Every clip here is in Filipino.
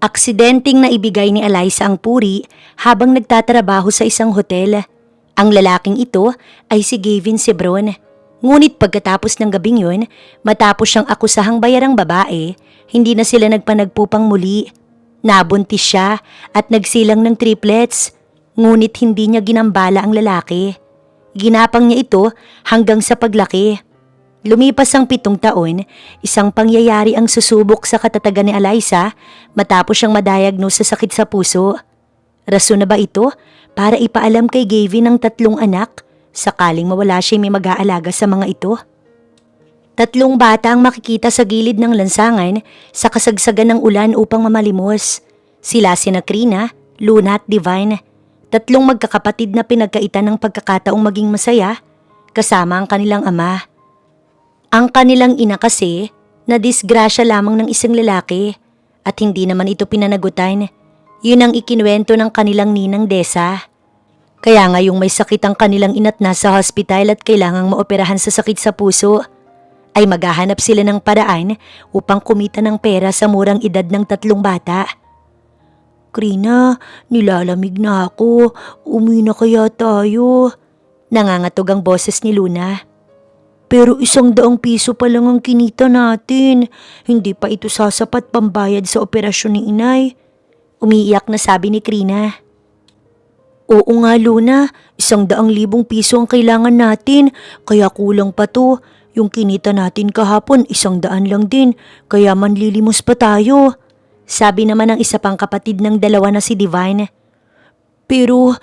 Aksidenteng naibigay ni Eliza ang puri habang nagtatrabaho sa isang hotel. Ang lalaking ito ay si Gavin Cebron. Ngunit pagkatapos ng gabing yun, matapos siyang akusahang bayarang babae, hindi na sila nagpanagpupang muli. Nabuntis siya at nagsilang ng triplets, ngunit hindi niya ginambala ang lalaki. Ginapang niya ito hanggang sa paglaki. Lumipas ang 7 taon, isang pangyayari ang susubok sa katatagan ni Eliza matapos siyang madiagnose sa sakit sa puso. Rason na ba ito para ipaalam kay Gavin ang 3 anak sakaling mawala siya may mag-aalaga sa mga ito? 3 bata ang makikita sa gilid ng lansangan sa kasagsagan ng ulan upang mamalimos. Sila sina Krina, Luna at Divine. 3 magkakapatid na pinagkaitan ng pagkakataong maging masaya kasama ang kanilang ama. Ang kanilang ina kasi na disgrasya lamang ng isang lalaki at hindi naman ito pinanagutan. Yun ang ikinuwento ng kanilang ninang Desa. Kaya ngayong may sakit ang kanilang ina't nasa hospital at kailangang maoperahan sa sakit sa puso, ay maghahanap sila ng paraan upang kumita ng pera sa murang edad ng 3 bata. Krina, nilalamig na ako. Umuwi na kaya tayo? Nangangatog ang boses ni Luna. Pero 100 piso pa lang ang kinita natin. Hindi pa ito sasapat pambayad sa operasyon ni inay. Umiiyak na sabi ni Krina. Oo nga Luna, 100,000 piso ang kailangan natin. Kaya kulang pa to. Yung kinita natin kahapon 100 lang din. Kaya manlilimos pa tayo. Sabi naman ng isa pang kapatid ng dalawa na si Divine. Pero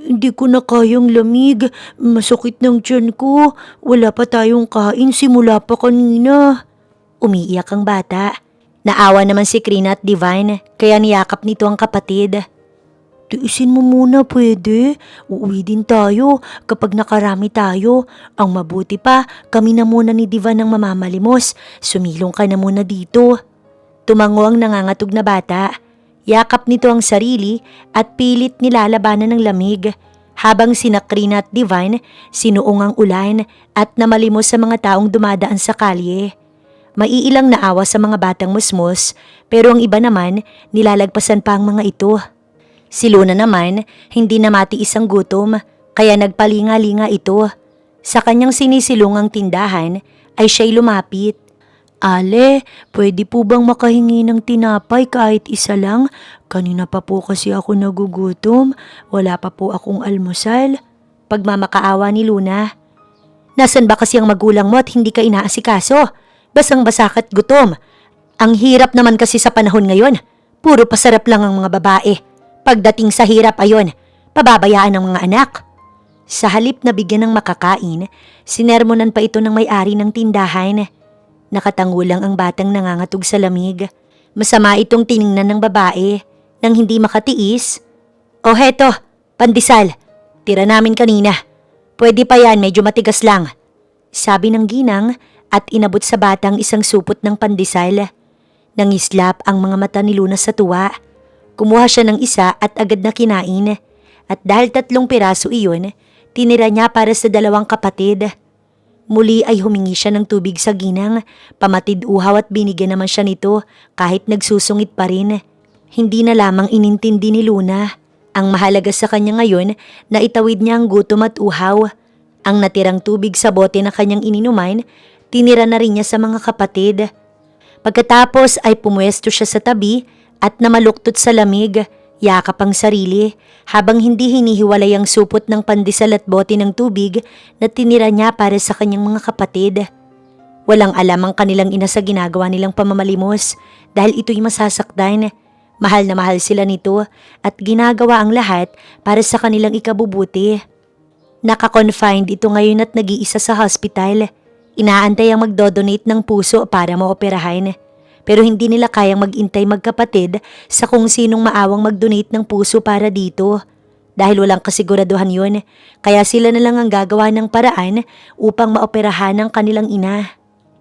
hindi ko na kayang lamig. Masakit ng tiyan ko. Wala pa tayong kain simula pa kanina. Umiiyak ang bata. Naawa naman si Krina at Divine kaya niyakap nito ang kapatid. Tiisin mo muna pwede. Uuwi din tayo kapag nakarami tayo. Ang mabuti pa, kami na muna ni Divine ang mamamalimos. Sumilong ka na muna dito. Tumango ang nangangatog na bata. Yakap nito ang sarili at pilit nilalabanan ng lamig habang sina Krina at Divine sinuong ang ulan at namalimos sa mga taong dumadaan sa kalye. Maiilang naawa sa mga batang musmos pero ang iba naman nilalagpasan pa ang mga ito. Si Luna naman hindi na matiis ang gutom kaya nagpalinga-linga ito. Sa kanyang sinisilungang tindahan ay siya'y lumapit. Ale, pwede po bang makahingi ng tinapay kahit isa lang? Kanina pa po kasi ako nagugutom. Wala pa po akong almusal. Pagmamakaawa ni Luna. Nasaan ba kasi ang magulang mo at hindi ka inaasikaso? Basang-basa ka't gutom. Ang hirap naman kasi sa panahon ngayon. Puro pasarap lang ang mga babae. Pagdating sa hirap ayon, pababayaan ng mga anak. Sa halip na bigyan ng makakain, sinermonan pa ito ng may-ari ng tindahan. Nakatango lang ang batang nangangatog sa lamig. Masama itong tiningnan ng babae nang hindi makatiis. O heto, pandesal. Tira namin kanina. Pwede pa yan, medyo matigas lang. Sabi ng ginang at inabot sa batang isang supot ng pandesal. Nangislap ang mga mata ni Luna sa tuwa. Kumuha siya ng isa at agad na kinain. At dahil 3 piraso iyon, tinira niya para sa 2 kapatid. Muli ay humingi siya ng tubig sa ginang, pamatid uhaw at binigyan naman siya nito kahit nagsusungit pa rin. Hindi na lamang inintindi ni Luna. Ang mahalaga sa kanya ngayon na itawid niya ang gutom at uhaw. Ang natirang tubig sa bote na kanyang ininuman, tinira na rin niya sa mga kapatid. Pagkatapos ay pumuesto siya sa tabi at namaluktot sa lamig. Yakap ang sarili habang hindi hinihiwalay ang supot ng pandesal at bote ng tubig na tinira niya para sa kanyang mga kapatid. Walang alam ang kanilang ina sa ginagawa nilang pamamalimos dahil ito'y masasaktan. Mahal na mahal sila nito at ginagawa ang lahat para sa kanilang ikabubuti. Naka-confined ito ngayon at nag-iisa sa hospital. Inaantay ang magdodonate ng puso para maoperahan. Pero hindi nila kayang mag-intay magkapatid sa kung sinong maawang mag-donate ng puso para dito. Dahil walang kasiguraduhan yun, kaya sila na lang ang gagawa ng paraan upang maoperahan ang kanilang ina.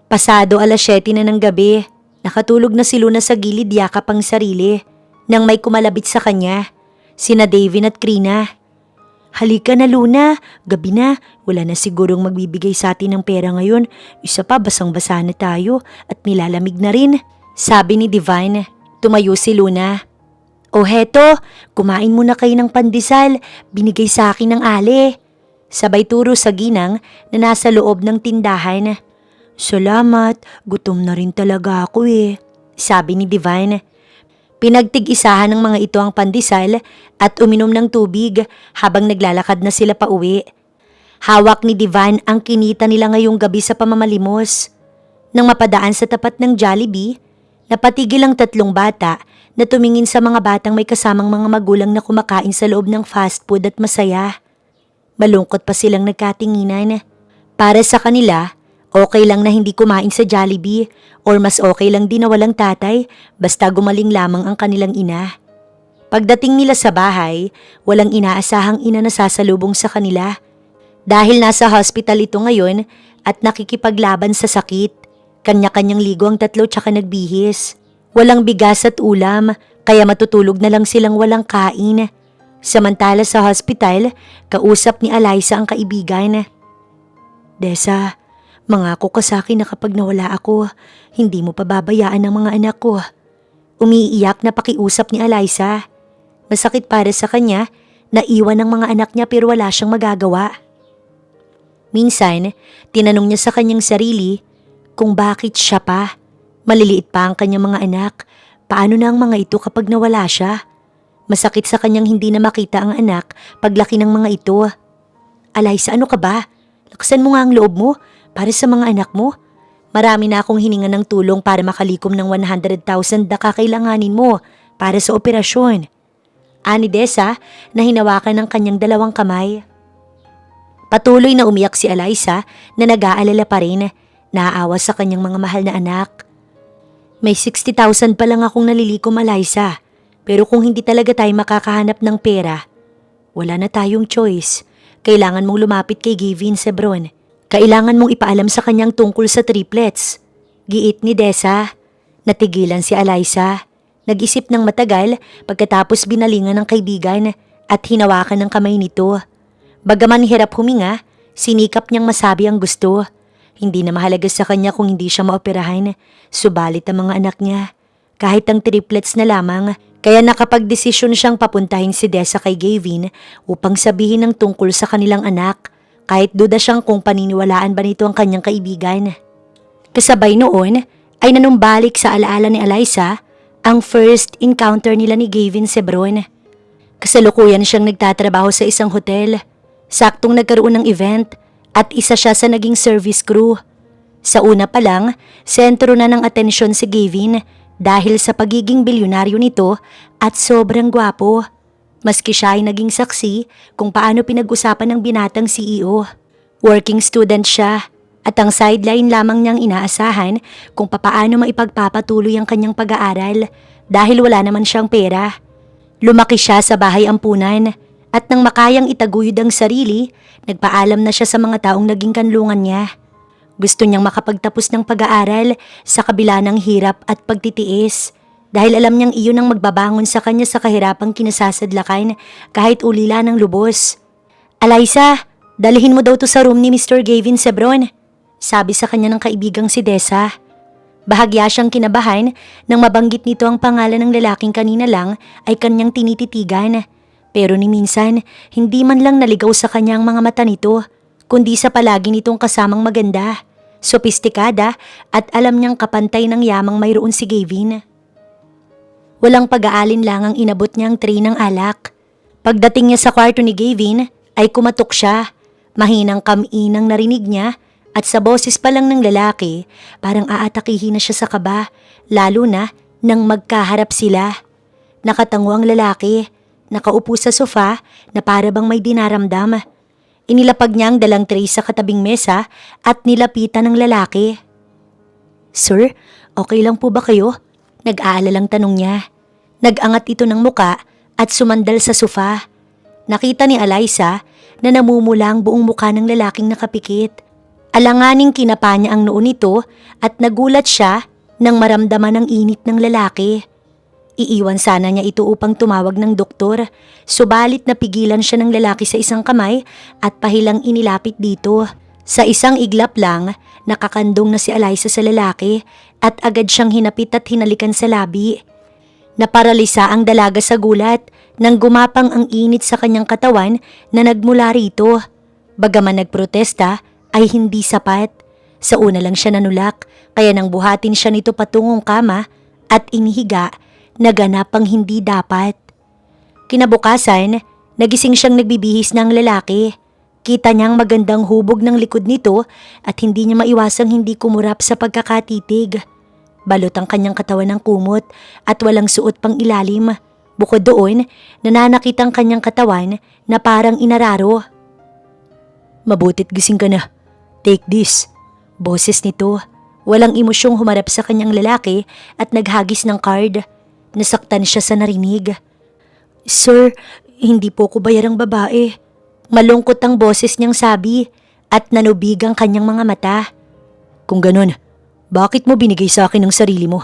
Pasado 7:00 na ng gabi, nakatulog na si Luna sa gilid yakap ang sarili nang may kumalabit sa kanya, sina Davin at Krina. Halika na Luna, gabi na, wala na sigurong magbibigay sa atin ng pera ngayon. Isa pa basang-basa na tayo at nilalamig na rin. Sabi ni Divine. Tumayo si Luna. O heto, kumain muna kayo ng pandesal, binigay sa akin ng Ale. Sabay turo sa ginang na nasa loob ng tindahan. Salamat, gutom na rin talaga ako sabi ni Divine. Pinagtig-isahan ng mga ito ang pandesal at uminom ng tubig habang naglalakad na sila pa uwi. Hawak ni Divine ang kinita nila ngayong gabi sa pamamalimos. Nang mapadaan sa tapat ng Jollibee, napatigil ang 3 bata na tumingin sa mga batang may kasamang mga magulang na kumakain sa loob ng fast food at masaya. Malungkot pa silang nagkatinginan. Para sa kanila, okay lang na hindi kumain sa Jollibee or mas okay lang din na walang tatay basta gumaling lamang ang kanilang ina. Pagdating nila sa bahay, walang inaasahang ina na sasalubong sa kanila. Dahil nasa hospital ito ngayon at nakikipaglaban sa sakit, kanya-kanyang ligo ang 3 tsaka nagbihis. Walang bigas at ulam, kaya matutulog na lang silang walang kain. Samantala sa hospital, kausap ni Alyssa ang kaibigan. Desa, mangako ka sa akin na kapag nawala ako, hindi mo pababayaan ang mga anak ko. Umiiyak na pakiusap ni Alyssa. Masakit para sa kanya na iwan ng mga anak niya pero wala siyang magagawa. Minsan, tinanong niya sa kanyang sarili kung bakit siya pa. Maliliit pa ang kanyang mga anak. Paano na ang mga ito kapag nawala siya? Masakit sa kanyang hindi na makita ang anak paglaki ng mga ito. Alyssa, ano ka ba? Lakasan mo nga ang loob mo para sa mga anak mo. Marami na akong hininga ng tulong para makalikom ng 100,000 na kakailanganin mo para sa operasyon. Ani Desa na hinawakan ng kanyang 2 kamay. Patuloy na umiyak si Alyssa na nag-aalala pa rin. Naaawa sa kanyang mga mahal na anak. May 60,000 pa lang akong nalilikom, Alyssa. Pero kung hindi talaga tayo makakahanap ng pera, wala na tayong choice. Kailangan mong lumapit kay Gavin Sebron. Kailangan mong ipaalam sa kanyang tungkol sa triplets. Giit ni Desa. Natigilan si Alyssa. Nag-isip ng matagal pagkatapos binalingan ng kaibigan at hinawakan ng kamay nito. Bagaman hirap huminga, sinikap niyang masabi ang gusto. Hindi na mahalaga sa kanya kung hindi siya maoperahan, subalit ang mga anak niya. Kahit ang triplets na lamang, kaya nakapagdesisyon siyang papuntahin si Desa kay Gavin upang sabihin ng tungkol sa kanilang anak, kahit duda siyang kung paniniwalaan ba nito ang kanyang kaibigan. Kasabay noon ay nanumbalik sa alaala ni Alyssa ang first encounter nila ni Gavin Sebron. Kasalukuyan siyang nagtatrabaho sa isang hotel. Saktong nagkaroon ng event at isa siya sa naging service crew. Sa una pa lang, sentro na ng atensyon si Gavin dahil sa pagiging bilyonaryo nito at sobrang gwapo. Maski siya ay naging saksi kung paano pinag-usapan ng binatang CEO. Working student siya at ang sideline lamang niyang inaasahan kung papaano maipagpapatuloy ang kanyang pag-aaral dahil wala naman siyang pera. Lumaki siya sa bahay ampunan. At nang makayang itaguyod ang sarili, nagpaalam na siya sa mga taong naging kanlungan niya. Gusto niyang makapagtapos ng pag-aaral sa kabila ng hirap at pagtitiis dahil alam niyang iyon ang magbabangon sa kanya sa kahirapang kinasasadlakan kahit ulila ng lubos. Alyssa, dalhin mo daw to sa room ni Mr. Gavin Sebron, sabi sa kanya ng kaibigang si Desa. Bahagya siyang kinabahan nang mabanggit nito ang pangalan ng lalaking kanina lang ay kanyang tinititigan. Pero ni minsan, hindi man lang naligaw sa kanya ang mga mata nito, kundi sa palagi nitong kasamang maganda, sopistikada at alam niyang kapantay ng yamang mayroon si Gavin. Walang pag-aalin lang ang inabot niyang tray ng alak. Pagdating niya sa kwarto ni Gavin, ay kumatok siya. Mahinang kaminang narinig niya at sa boses pa lang ng lalaki, parang aatakihin na siya sa kaba, lalo na nang magkaharap sila. Nakatango ang lalaki. Nakaupo sa sofa na para bang may dinaramdam. Inilapag niya ang dalang tray sa katabing mesa at nilapitan ng lalaki. Sir, okay lang po ba kayo? Nag-aalalang tanong niya. Nag-angat ito ng muka at sumandal sa sofa. Nakita ni Alyssa na namumula ang buong muka ng lalaking nakapikit. Alanganing kinapa niya ang noo nito at nagulat siya nang maramdaman ang init ng lalaki. Iiwan sana niya ito upang tumawag ng doktor, subalit napigilan siya ng lalaki sa isang kamay at pahilang inilapit dito. Sa isang iglap lang, nakakandong na si Alyssa sa lalaki at agad siyang hinapit at hinalikan sa labi. Naparalisa ang dalaga sa gulat nang gumapang ang init sa kanyang katawan na nagmula rito. Bagaman nagprotesta ay hindi sapat. Sa una lang siya nanulak kaya nang buhatin siya nito patungong kama at inihiga, naganap ang hindi dapat. Kinabukasan, nagising siyang nagbibihis ng lalaki. Kita niyang magandang hubog ng likod nito at hindi niya maiwasang hindi kumurap sa pagkakatitig. Balot ang kanyang katawan ng kumot at walang suot pang ilalim. Bukod doon, nananakit ang kanyang katawan na parang inararo. Mabutit gising ka na. Take this. Boses nito. Walang emosyong humarap sa kanyang lalaki at naghagis ng card. Nasaktan siya sa narinig. Sir, hindi po ko bayarang babae. Malungkot ang boses niyang sabi at nanubig ang kanyang mga mata. Kung ganun, bakit mo binigay sa akin ang sarili mo?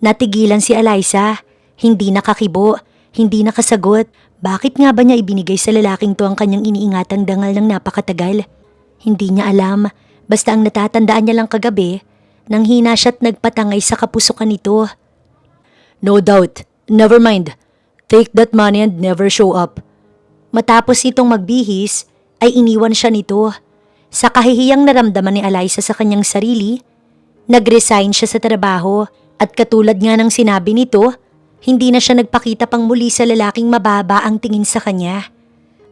Natigilan si Eliza. Hindi nakakibo, hindi nakasagot. Bakit nga ba niya ibinigay sa lalaking to ang kanyang iniingatang dangal ng napakatagal? Hindi niya alam. Basta ang natatandaan niya lang kagabi, nang hina siya't nagpatangay sa kapusukan nito. No doubt. Never mind. Take that money and never show up. Matapos itong magbihis, ay iniwan siya nito. Sa kahihiyang naramdaman ni Eliza sa kanyang sarili, nag-resign siya sa trabaho at katulad nga ng sinabi nito, hindi na siya nagpakita pang muli sa lalaking mababa ang tingin sa kanya.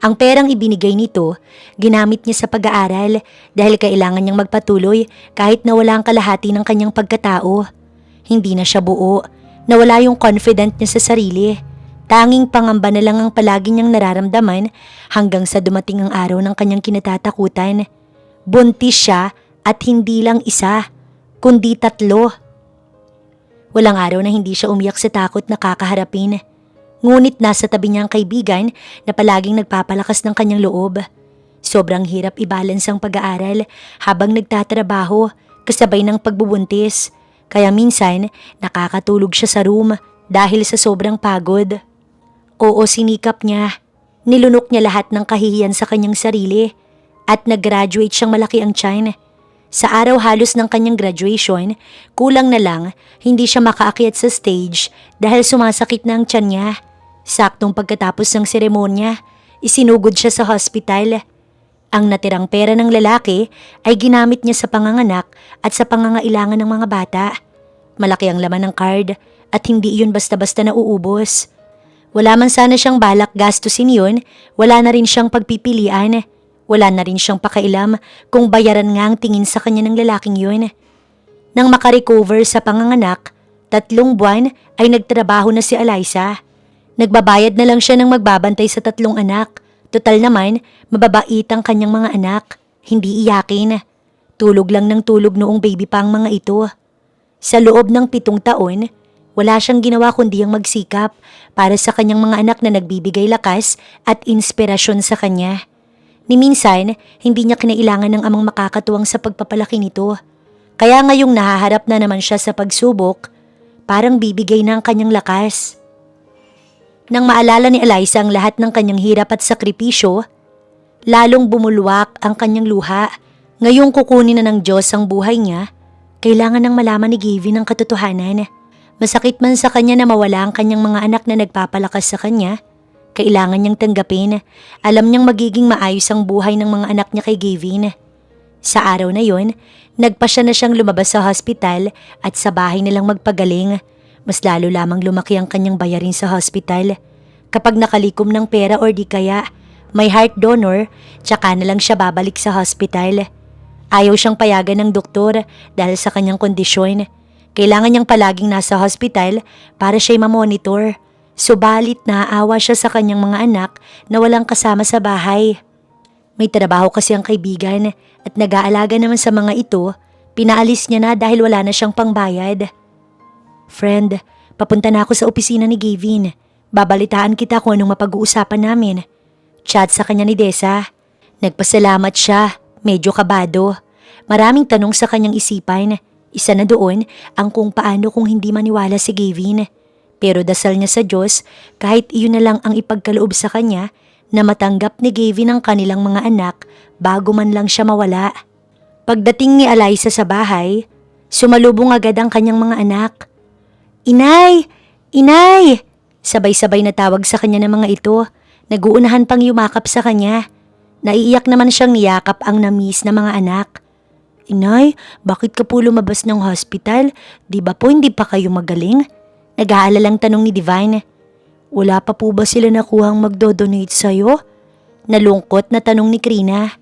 Ang perang ibinigay nito, ginamit niya sa pag-aaral dahil kailangan niyang magpatuloy kahit nawala ang kalahati ng kanyang pagkatao. Hindi na siya buo, nawala yung confident niya sa sarili. Tanging pangamba na lang ang palagi niyang nararamdaman hanggang sa dumating ang araw ng kanyang kinatatakutan. Buntis siya at hindi lang isa, kundi 3. Walang araw na hindi siya umiyak sa takot na kakaharapin. Ngunit nasa tabi niya ang kaibigan na palaging nagpapalakas ng kanyang loob. Sobrang hirap i-balance ang pag-aaral habang nagtatrabaho kasabay ng pagbubuntis. Kaya minsan nakakatulog siya sa room dahil sa sobrang pagod. Oo, sinikap niya. Nilunok niya lahat ng kahihiyan sa kanyang sarili at nag-graduate siyang malaki ang tiyan. Sa araw halos ng kanyang graduation, kulang na lang hindi siya makaakyat sa stage dahil sumasakit na ang tiyan niya. Saktong pagkatapos ng seremonya, isinugod siya sa hospital. Ang natirang pera ng lalaki ay ginamit niya sa panganganak at sa pangangailangan ng mga bata. Malaki ang laman ng card at hindi iyon basta-basta nauubos. Wala man sana siyang balak gastusin yun, wala na rin siyang pagpipilian. Wala na rin siyang pakailam kung bayaran nga ang tingin sa kanya ng lalaking yun. Nang makarecover sa panganganak, 3 buwan ay nagtrabaho na si Eliza. Nagbabayad na lang siya ng magbabantay sa 3 anak. Total naman, mababait ang kanyang mga anak. Hindi iyakin. Tulog lang ng tulog noong baby pa ang mga ito. Sa loob ng 7 taon, wala siyang ginawa kundi ang magsikap para sa kanyang mga anak na nagbibigay lakas at inspirasyon sa kanya. Ni minsan, hindi niya kinailangan ng amang makakatuwang sa pagpapalaki nito. Kaya ngayong nahaharap na naman siya sa pagsubok, parang bibigay na ang kanyang lakas. Nang maalala ni Eliza ang lahat ng kanyang hirap at sakripisyo, lalong bumulwak ang kanyang luha. Ngayong kukunin na ng Diyos ang buhay niya, kailangan nang malaman ni Gavin ang katotohanan. Masakit man sa kanya na mawala ang kanyang mga anak na nagpapalakas sa kanya, kailangan niyang tanggapin. Alam niyang magiging maayos ang buhay ng mga anak niya kay Gavin. Sa araw na yon, nagpasya na siyang lumabas sa hospital at sa bahay nilang magpagaling. Mas lalo lamang lumaki ang kanyang bayarin sa hospital. Kapag nakalikom ng pera or di kaya may heart donor, tsaka na lang siya babalik sa hospital. Ayaw siyang payagan ng doktor dahil sa kanyang kondisyon. Kailangan niyang palaging nasa hospital para siya'y mamonitor. Subalit naaawa siya sa kanyang mga anak na walang kasama sa bahay. May trabaho kasi ang kaibigan at nag-aalaga naman sa mga ito, pinaalis niya na dahil wala na siyang pangbayad. Friend, papunta na ako sa opisina ni Gavin. Babalitaan kita kung anong mapag-uusapan namin. Chat sa kanya ni Desa. Nagpasalamat siya, medyo kabado. Maraming tanong sa kanyang isipan. Isa na doon ang kung paano kung hindi maniwala si Gavin. Pero dasal niya sa Diyos kahit iyon na lang ang ipagkaloob sa kanya na matanggap ni Gavin ang kanilang mga anak bago man lang siya mawala. Pagdating ni Eliza sa bahay, sumalubong agad ang kanyang mga anak. Inay! Inay! Sabay-sabay na tawag sa kanya ng mga ito. Naguunahan pang yumakap sa kanya. Naiiyak naman siyang niyakap ang na-miss na mga anak. Inay, bakit ka po lumabas ng hospital? Di ba po hindi pa kayo magaling? Nag-aalalang tanong ni Divine. Wala pa po ba sila nakuhang magdodonate sa'yo? Nalungkot na tanong ni Krina.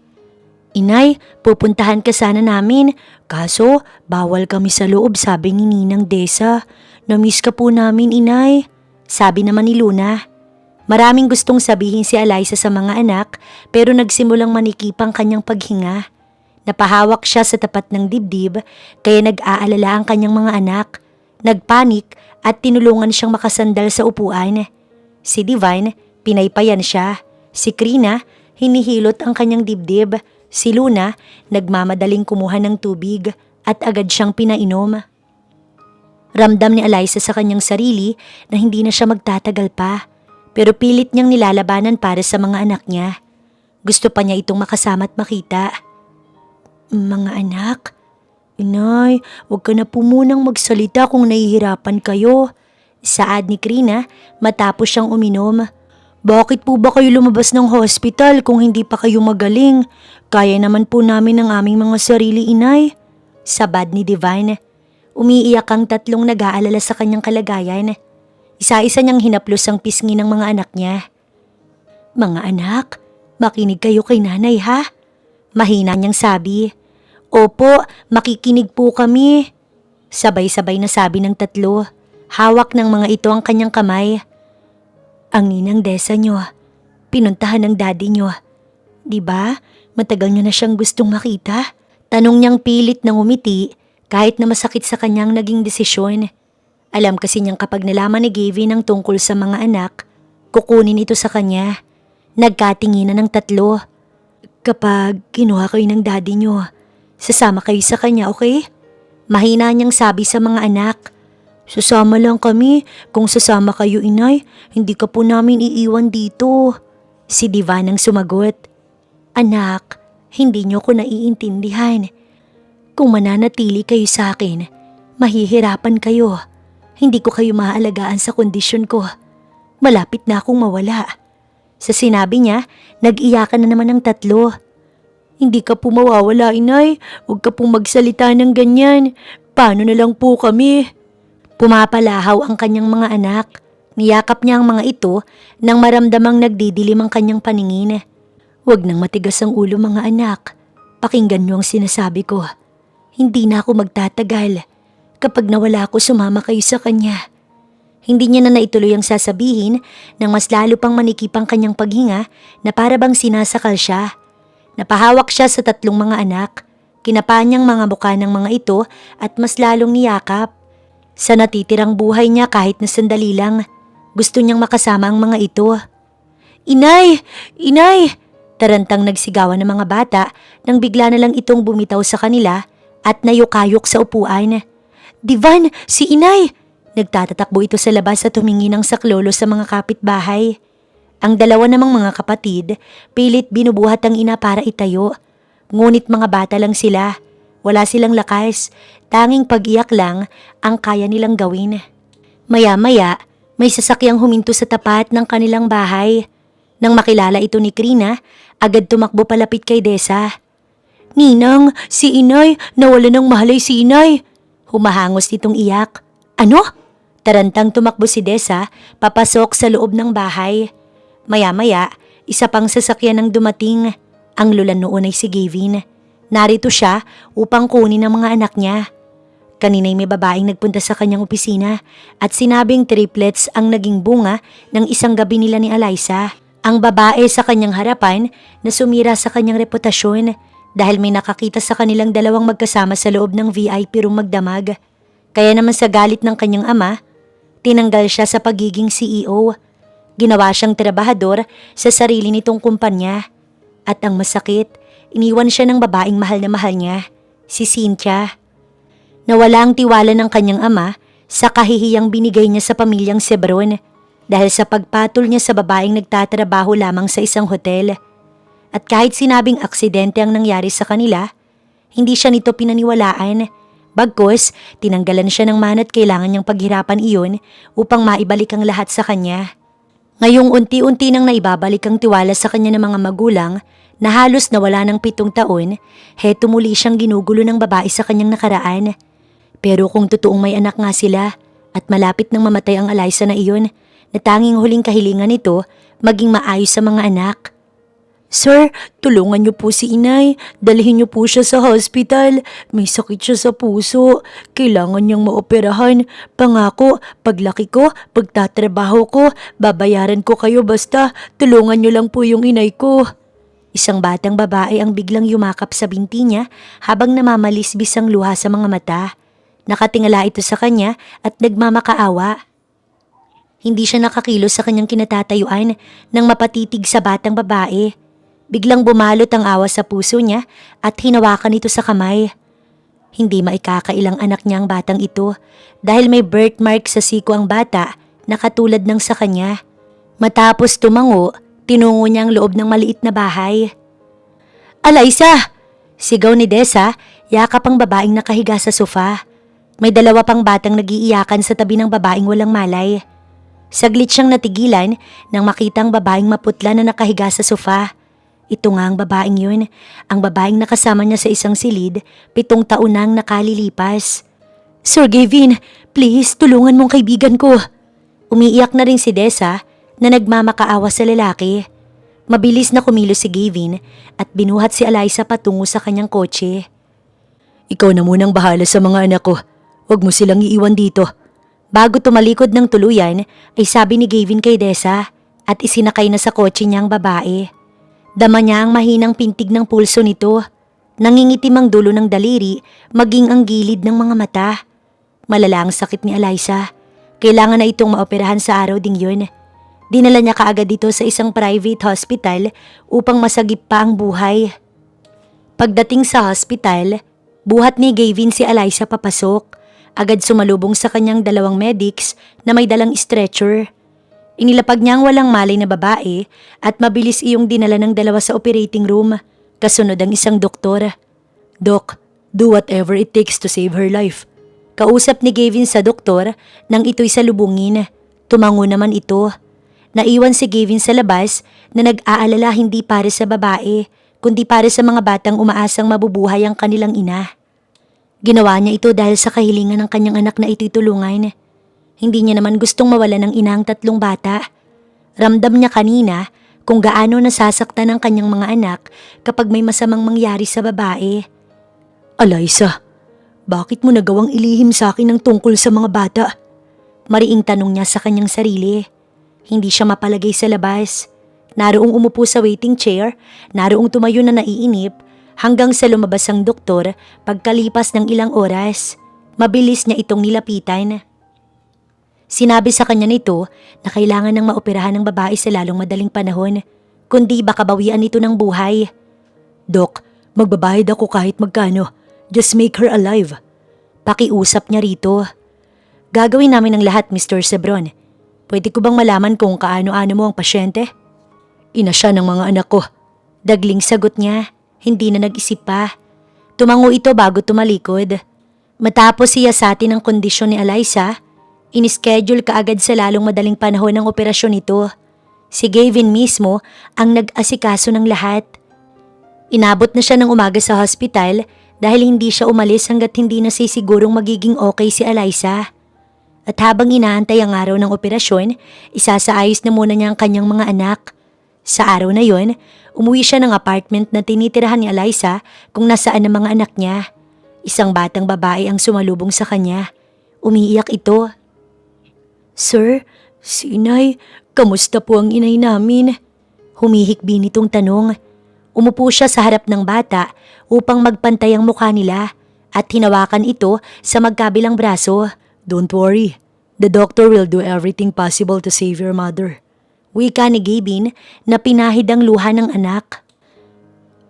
Inay, pupuntahan ka sana namin. Kaso, bawal kami sa loob, sabi ni Ninang Desa. Na-miss ka po namin, Inay. Sabi naman ni Luna. Maraming gustong sabihin si Alyssa sa mga anak pero nagsimulang manikip ang kanyang paghinga. Napahawak siya sa tapat ng dibdib kaya nag-aalala ang kanyang mga anak. Nagpanik at tinulungan siyang makasandal sa upuan. Si Divine, pinaypayan siya. Si Krina, hinihilot ang kanyang dibdib. Si Luna, nagmamadaling kumuha ng tubig at agad siyang pinainom. Ramdam ni Alyssa sa kanyang sarili na hindi na siya magtatagal pa. Pero pilit niyang nilalabanan para sa mga anak niya. Gusto pa niya itong makasama at makita. Mga anak, Inay, huwag ka na po munang magsalita kung nahihirapan kayo. Saad ni Krina matapos siyang uminom. Bakit po ba kayo lumabas ng hospital kung hindi pa kayo magaling? Kaya naman po namin ang aming mga sarili, Inay. Sabad ni Divine. Umiiyak ang tatlong nag-aalala sa kanyang kalagayan. Isa-isa niyang hinaplos ang pisngi ng mga anak niya. Mga anak, makinig kayo kay nanay ha? Mahina niyang sabi. Opo, makikinig po kami. Sabay-sabay na sabi ng tatlo. Hawak ng mga ito ang kanyang kamay. Ang Ninang Desa niyo, pinuntahan ng daddy niyo. Diba, matagal niyo na siyang gustong makita? Tanong niyang pilit ng umiti kahit na masakit sa kanyang naging desisyon. Alam kasi niyang kapag nalaman ni Gavin ang tungkol sa mga anak, kukunin ito sa kanya. Nagkatinginan ng tatlo. Kapag kinuha kayo ng daddy niyo, sasama kayo sa kanya, okay? Mahina niyang sabi sa mga anak. Sasama lang kami. Kung sasama kayo, Inay, hindi ka po namin iiwan dito. Si Divan ang sumagot. Anak, hindi niyo ko naiintindihan. Kung mananatili kayo sa akin, mahihirapan kayo. Hindi ko kayo maaalagaan sa kondisyon ko. Malapit na akong mawala. Sa sinabi niya, nag-iyakan na naman ang tatlo. Hindi ka po mawawala, Inay. Huwag ka pong magsalita ng ganyan. Paano na lang po kami? Pumapalahaw ang kanyang mga anak. Niyakap niya ang mga ito nang maramdamang nagdidilim ang kanyang paningin. Huwag nang matigas ang ulo mga anak. Pakinggan niyo ang sinasabi ko. Hindi na ako magtatagal. Kapag nawala ako, sumama kayo sa kanya. Hindi niya na naituloy ang sasabihin nang mas lalo pang manikip ang kanyang paghinga na para bang sinasakal siya. Napahawak siya sa tatlong mga anak. Kinapa niyang mga mukha ng mga ito at mas lalong niyakap. Sa natitirang buhay niya kahit na sandali lang, gusto niyang makasama ang mga ito. Inay! Inay! Tarantang nagsigawan ng mga bata nang bigla na lang itong bumitaw sa kanila at nayukayok sa upuan. Divan! Si Inay! Nagtatatakbo ito sa labas at humingi ng saklolo sa mga kapitbahay. Ang dalawa namang mga kapatid, pilit binubuhat ang ina para itayo. Ngunit mga bata lang sila. Wala silang lakas, tanging pag-iyak lang ang kaya nilang gawin. Maya-maya, may sasakyang huminto sa tapat ng kanilang bahay. Nang makilala ito ni Krina, agad tumakbo palapit kay Desa. Ninang, si Inay, nawala ng mahalay si Inay. Humahangos nitong iyak. Ano? Tarantang tumakbo si Desa, papasok sa loob ng bahay. Maya-maya, isa pang sasakyan ang dumating. Ang lula noon ay si Gavin. Narito siya upang kunin ang mga anak niya. Kanina'y may babaeng nagpunta sa kanyang opisina at sinabing triplets ang naging bunga ng isang gabi nila ni Alyssa. Ang babae sa kanyang harapan na sumira sa kanyang reputasyon dahil may nakakita sa kanilang dalawang magkasama sa loob ng VIP room magdamag. Kaya naman sa galit ng kanyang ama, tinanggal siya sa pagiging CEO. Ginawa siyang trabahador sa sarili nitong kumpanya. At ang masakit, iniwan siya ng babaeng mahal na mahal niya, si Cynthia. Nawala ang tiwala ng kanyang ama sa kahihiyang binigay niya sa pamilyang Sebron dahil sa pagpatol niya sa babaeng nagtatrabaho lamang sa isang hotel. At kahit sinabing aksidente ang nangyari sa kanila, hindi siya nito pinaniwalaan. Bagkus, tinanggalan siya ng mana't kailangan niyang paghirapan iyon upang maibalik ang lahat sa kanya. Ngayong unti-unti nang naibabalik ang tiwala sa kanya ng mga magulang na halos nawala ng 7 taon, heto muli siyang ginugulo ng babae sa kanyang nakaraan. Pero kung totoong may anak nga sila at malapit nang mamatay ang Eliza na iyon, na tanging huling kahilingan nito maging maayos sa mga anak. Sir, tulungan niyo po si inay. Dalhin niyo po siya sa hospital. May sakit siya sa puso. Kailangan niyang maoperahan. Pangako, paglaki ko, pagtatrabaho ko, babayaran ko kayo basta tulungan niyo lang po yung inay ko. Isang batang babae ang biglang yumakap sa binti niya habang namamalisbis ang luha sa mga mata. Nakatingala ito sa kanya at nagmamakaawa. Hindi siya nakakilos sa kanyang kinatatayuan nang mapatitig sa batang babae. Biglang bumalot ang awa sa puso niya at hinawakan ito sa kamay. Hindi maikakailang anak niya ang batang ito dahil may birthmark sa siko ang bata na katulad ng sa kanya. Matapos tumango, tinungo niya ang loob ng maliit na bahay. Eliza! Sigaw ni Dessa, yakap ang babaeng nakahiga sa sofa. May 2 pang batang nagiiyakan sa tabi ng babaeng walang malay. Saglit siyang natigilan nang makita ang babaeng maputla na nakahiga sa sofa. Ito nga ang babaeng yun, ang babaeng nakasama niya sa isang silid, 7 taon nang nakalilipas. Sir Gavin, please tulungan mong kaibigan ko. Umiiyak na rin si Dessa na nagmamakaawa sa lalaki. Mabilis na kumilos si Gavin at binuhat si Eliza patungo sa kanyang kotse. Ikaw na munang bahala sa mga anak ko. Huwag mo silang iiwan dito. Bago tumalikod ng tuluyan ay sabi ni Gavin kay Dessa at isinakay na sa kotse niya ang babae. Dama niya ang mahinang pintig ng pulso nito. Nangingitim ang dulo ng daliri maging ang gilid ng mga mata. Malala ang sakit ni Eliza. Kailangan na itong maoperahan sa araw ding yun. Dinala niya kaagad dito sa isang private hospital upang masagip pa ang buhay. Pagdating sa hospital, buhat ni Gavin si Eliza papasok. Agad sumalubong sa kanyang 2 medics na may dalang stretcher. Inilapag niya ang walang malay na babae at mabilis iyong dinala ng 2 sa operating room. Kasunod ang isang doktor. Doc, do whatever it takes to save her life. Kausap ni Gavin sa doktor nang ito'y salubungin. Tumango naman ito. Naiwan si Gavin sa labas na nag-aalala hindi para sa babae, kundi para sa mga batang umaasang mabubuhay ang kanilang ina. Ginawa niya ito dahil sa kahilingan ng kanyang anak na ito'y tulungan. Hindi niya naman gustong mawala ng ina ang 3 bata. Ramdam niya kanina kung gaano nasasaktan ang kanyang mga anak kapag may masamang mangyari sa babae. Eliza, bakit mo nagawang ilihim sa akin ng tungkol sa mga bata? Mariing tanong niya sa kanyang sarili. Hindi siya mapalagay sa labas. Naroong umupo sa waiting chair, naroong tumayo na naiinip, hanggang sa lumabas ang doktor pagkalipas ng ilang oras. Mabilis niya itong nilapitan. Sinabi sa kanya nito na kailangan ng maoperahan ng babae sa lalong madaling panahon, kundi baka bawian ito ng buhay. Dok, magbabayad ako kahit magkano. Just make her alive. Pakiusap niya rito. Gagawin namin ang lahat, Mr. Sebron. Pwede ko bang malaman kung kaano-ano mo ang pasyente? Ina siya ng mga anak ko. Dagling sagot niya. Hindi na nag-isip pa. Tumango ito bago tumalikod. Matapos siyasatin ang kondisyon ni Eliza, inischedule kaagad sa lalong madaling panahon ng operasyon nito. Si Gavin mismo ang nag-asikaso ng lahat. Inabot na siya ng umaga sa hospital dahil hindi siya umalis hanggat hindi na sisigurong magiging okay si Eliza. At habang inaantay ang araw ng operasyon, isasaayos na muna niya ang kanyang mga anak. Sa araw na yon, umuwi siya ng apartment na tinitirahan ni Eliza kung nasaan ang mga anak niya. Isang batang babae ang sumalubong sa kanya. Umiiyak ito. Sir, si inay, kamusta po ang inay namin? Humihikbi nitong tanong. Umupo siya sa harap ng bata upang magpantay ang mukha nila at hinawakan ito sa magkabilang braso. Don't worry, the doctor will do everything possible to save your mother. Wika ni Gavin na pinahid ang luha ng anak.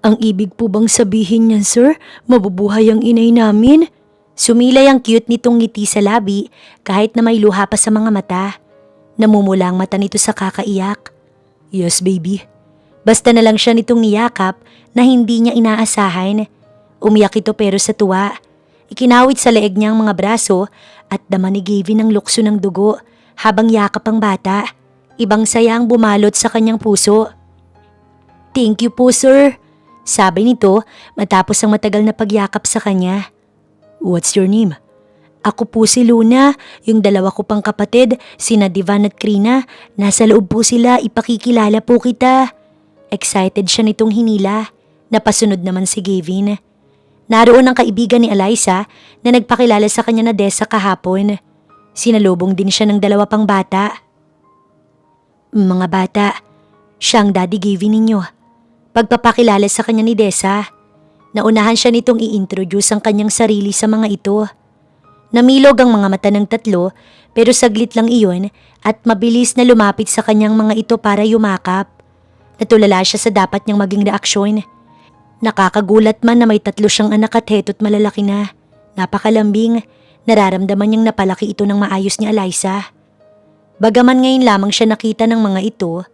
Ang ibig po bang sabihin niyan, sir? Mabubuhay ang inay namin? Sumilay ang cute nitong ngiti sa labi kahit na may luha pa sa mga mata. Namumula ang mata nito sa kakaiyak. Yes, baby. Basta na lang siya nitong niyakap na hindi niya inaasahan. Umiyak ito pero sa tuwa. Ikinawit sa leeg niya ang mga braso at dama ni Gavin ang lukso ng dugo habang yakap ang bata. Ibang saya ang bumalot sa kanyang puso. "Thank you po, sir," sabi nito matapos ang matagal na pagyakap sa kanya. "What's your name?" "Ako po si Luna, yung dalawa ko pang kapatid, sina Divan at Krina. Nasa loob po sila, ipakikilala po kita." Excited siya nitong hinila. Napasunod naman si Gavin. Naroon ang kaibigan ni Eliza na nagpakilala sa kanya na Dessa kahapon. Sinalubong din siya ng dalawa pang bata. "Mga bata, siya ang Daddy Gavin ninyo." Pagpapakilala sa kanya ni Dessa, naunahan siya nitong i-introduce ang kanyang sarili sa mga ito. Namilog ang mga mata ng tatlo pero saglit lang iyon at mabilis na lumapit sa kanyang mga ito para yumakap. Natulala siya sa dapat niyang maging reaksyon. Nakakagulat man na may tatlo siyang anak at heto't malalaki na. Napakalambing, nararamdaman niyang napalaki ito ng maayos ni Eliza. Bagaman ngayon lamang siya nakita ng mga ito,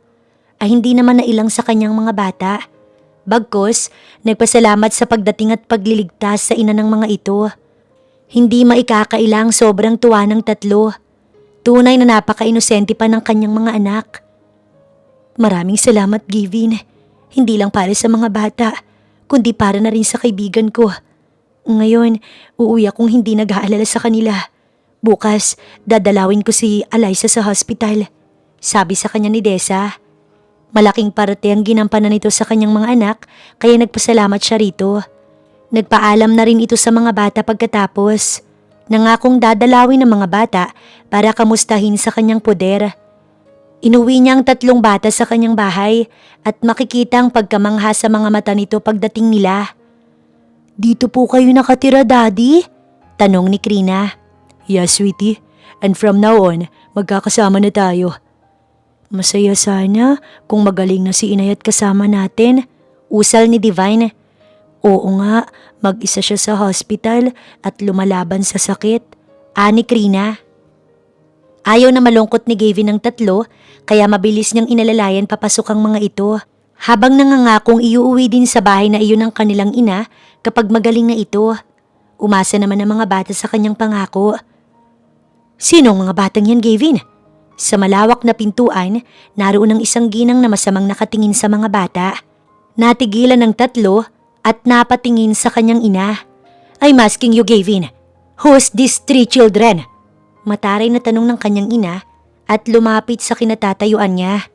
ay hindi naman nailang sa kanyang mga bata. Bagkus, nagpasalamat sa pagdating at pagliligtas sa ina ng mga ito. Hindi maikakailang sobrang tuwa ng tatlo. Tunay na napaka-inosente pa ng kanyang mga anak. "Maraming salamat, Gavin. Hindi lang para sa mga bata, kundi para na rin sa kaibigan ko. Ngayon, uuwi akong hindi nag-aalala sa kanila. Bukas, dadalawin ko si Eliza sa hospital," sabi sa kanya ni Dessa. Malaking parte ang ginampanan nito sa kanyang mga anak kaya nagpasalamat siya rito. Nagpaalam na rin ito sa mga bata pagkatapos. Nangakong dadalawin ng mga bata para kamustahin sa kanyang poder. Inuwi niya ang tatlong bata sa kanyang bahay at makikita ang pagkamangha sa mga mata nito pagdating nila. "Dito po kayo nakatira, Daddy?" tanong ni Krina. "Yes, sweetie. And from now on, magkakasama na tayo." "Masaya sana kung magaling na si Inay at kasama natin," usal ni Divine. "Oo nga, mag-isa siya sa hospital at lumalaban sa sakit," ani Krina. Ayaw na malungkot ni Gavin ng tatlo kaya mabilis niyang inalalayan papasok ang mga ito. Habang nangangakong iuuwi din sa bahay na iyon ng kanilang ina kapag magaling na ito. Umasa naman ang mga bata sa kanyang pangako. "Sinong mga batang yan, Gavin?" Sa malawak na pintuan, naroon ang isang ginang na masamang nakatingin sa mga bata. Natigilan ng tatlo at napatingin sa kanyang ina. "I'm asking you, Gavin, who's these 3 children?" Mataray na tanong ng kanyang ina at lumapit sa kinatatayuan niya.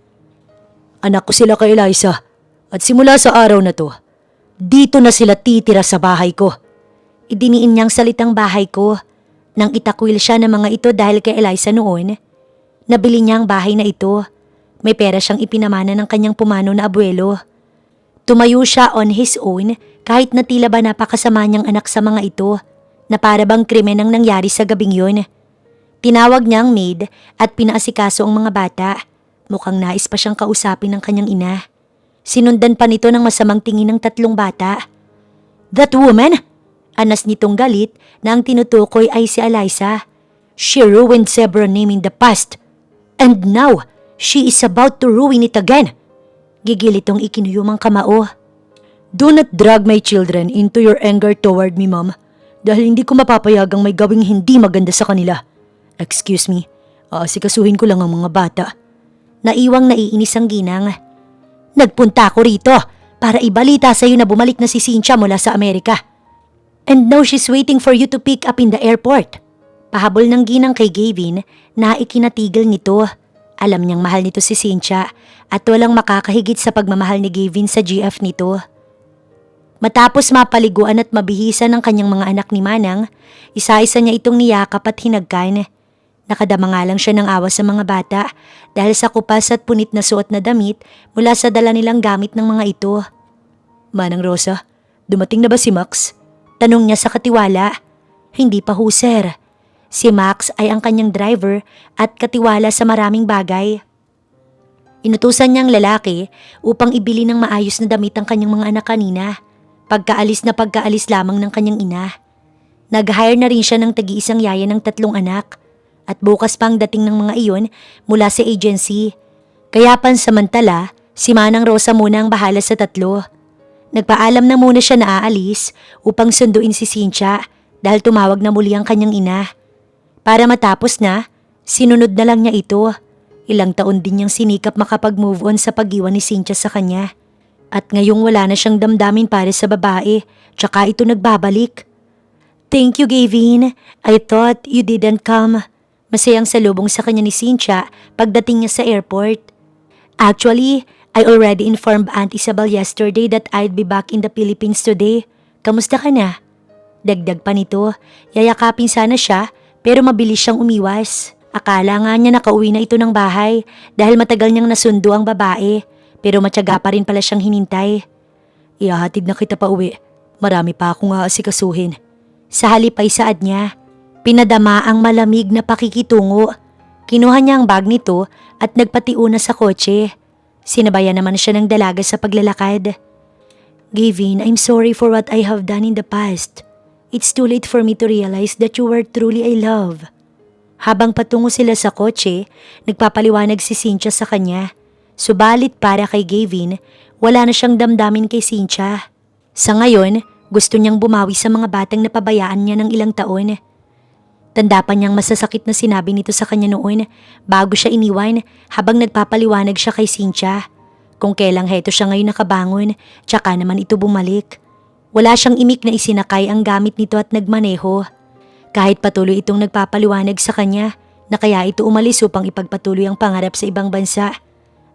"Anak ko sila kay Eliza at simula sa araw na to, dito na sila titira sa bahay ko." Idiniin niyang salitang bahay ko. Nang itakwil siya ng mga ito dahil kay Eliza noon, nabili niya ang bahay na ito. May pera siyang ipinamana ng kanyang pumano na abuelo. Tumayo siya on his own kahit na tila ba napakasama niyang anak sa mga ito na para bang krimen ang nangyari sa gabing yun. Tinawag niya ang maid at pinaasikaso ang mga bata. Mukhang nais pa siyang kausapin ng kanyang ina. Sinundan pa nito ng masamang tingin ng tatlong bata. "That woman?" Anas nitong galit na ang tinutukoy ay si Eliza. "She ruined Zebra name in the past. And now, she is about to ruin it again." Gigil itong ikinuyumang kamao. "Do not drag my children into your anger toward me, Mom. Dahil hindi ko mapapayagang may gawing hindi maganda sa kanila. Excuse me, aasikasuhin ko lang ang mga bata." Naiwang naiinis ang ginang. "Nagpunta ako rito para ibalita sa iyo na bumalik na si Cynthia mula sa Amerika. And now she's waiting for you to pick up in the airport." Pahabol ng ginang kay Gavin na ikinatigil nito. Alam niyang mahal nito si Cynthia at walang makakahigit sa pagmamahal ni Gavin sa GF nito. Matapos mapaliguan at mabihisan ng kanyang mga anak ni Manang, isa-isa niya itong niyakap at hinagkan. Nakadama nga lang siya ng awa sa mga bata dahil sa kupas at punit na suot na damit mula sa dala nilang gamit ng mga ito. "Manang Rosa, dumating na ba si Max?" tanong niya sa katiwala. "Hindi pa ho, sir." Si Max ay ang kanyang driver at katiwala sa maraming bagay. Inutusan niya ang lalaki upang ibili ng maayos na damit ang kanyang mga anak kanina. Pagkaalis na pagkaalis lamang ng kanyang ina. Nag-hire na rin siya ng tagi-isang yaya ng 3 anak. At bukas pang dating ng mga iyon mula sa agency. Kaya pansamantala, si Manang Rosa muna ang bahala sa tatlo. Nagpaalam na muna siya na aalis upang sunduin si Cynthia dahil tumawag na muli ang kanyang ina. Para matapos na, sinunod na lang niya ito. Ilang taon din niyang sinikap makapag-move on sa pag-iwan ni Cynthia sa kanya. At ngayong wala na siyang damdamin para sa babae, tsaka ito nagbabalik. Thank you, Gavin. I thought you didn't come. Masayang salubong sa kanya ni Cynthia pagdating niya sa airport. Actually, I already informed Aunt Isabel yesterday that I'd be back in the Philippines today. Kamusta ka na? Dagdag pa nito, yayakapin sana siya pero mabilis siyang umiwas. Akala nga niya nakauwi na ito ng bahay dahil matagal niyang nasundo ang babae pero matyaga pa rin pala siyang hinintay. Ihahatid na kita pa uwi. Marami pa akong aasikasuhin. Sa halip ay saad niya. Pinadama ang malamig na pakikitungo. Kinuha niya ang bag nito at nagpatiuna sa kotse. Sinabayan naman siya ng dalaga sa paglalakad. Gavin, I'm sorry for what I have done in the past. It's too late for me to realize that you were truly I love. Habang patungo sila sa kotse, nagpapaliwanag si Cynthia sa kanya. Subalit para kay Gavin, wala na siyang damdamin kay Cynthia. Sa ngayon, gusto niyang bumawi sa mga batang napabayaan niya ng ilang taon. Tanda pa niyang masasakit na sinabi nito sa kanya noon bago siya iniwan habang nagpapaliwanag siya kay Cynthia. Kung kailang heto siya ngayon nakabangon, tsaka naman ito bumalik. Wala siyang imik na isinakay ang gamit nito at nagmaneho. Kahit patuloy itong nagpapaliwanag sa kanya na kaya ito umalis upang ipagpatuloy ang pangarap sa ibang bansa.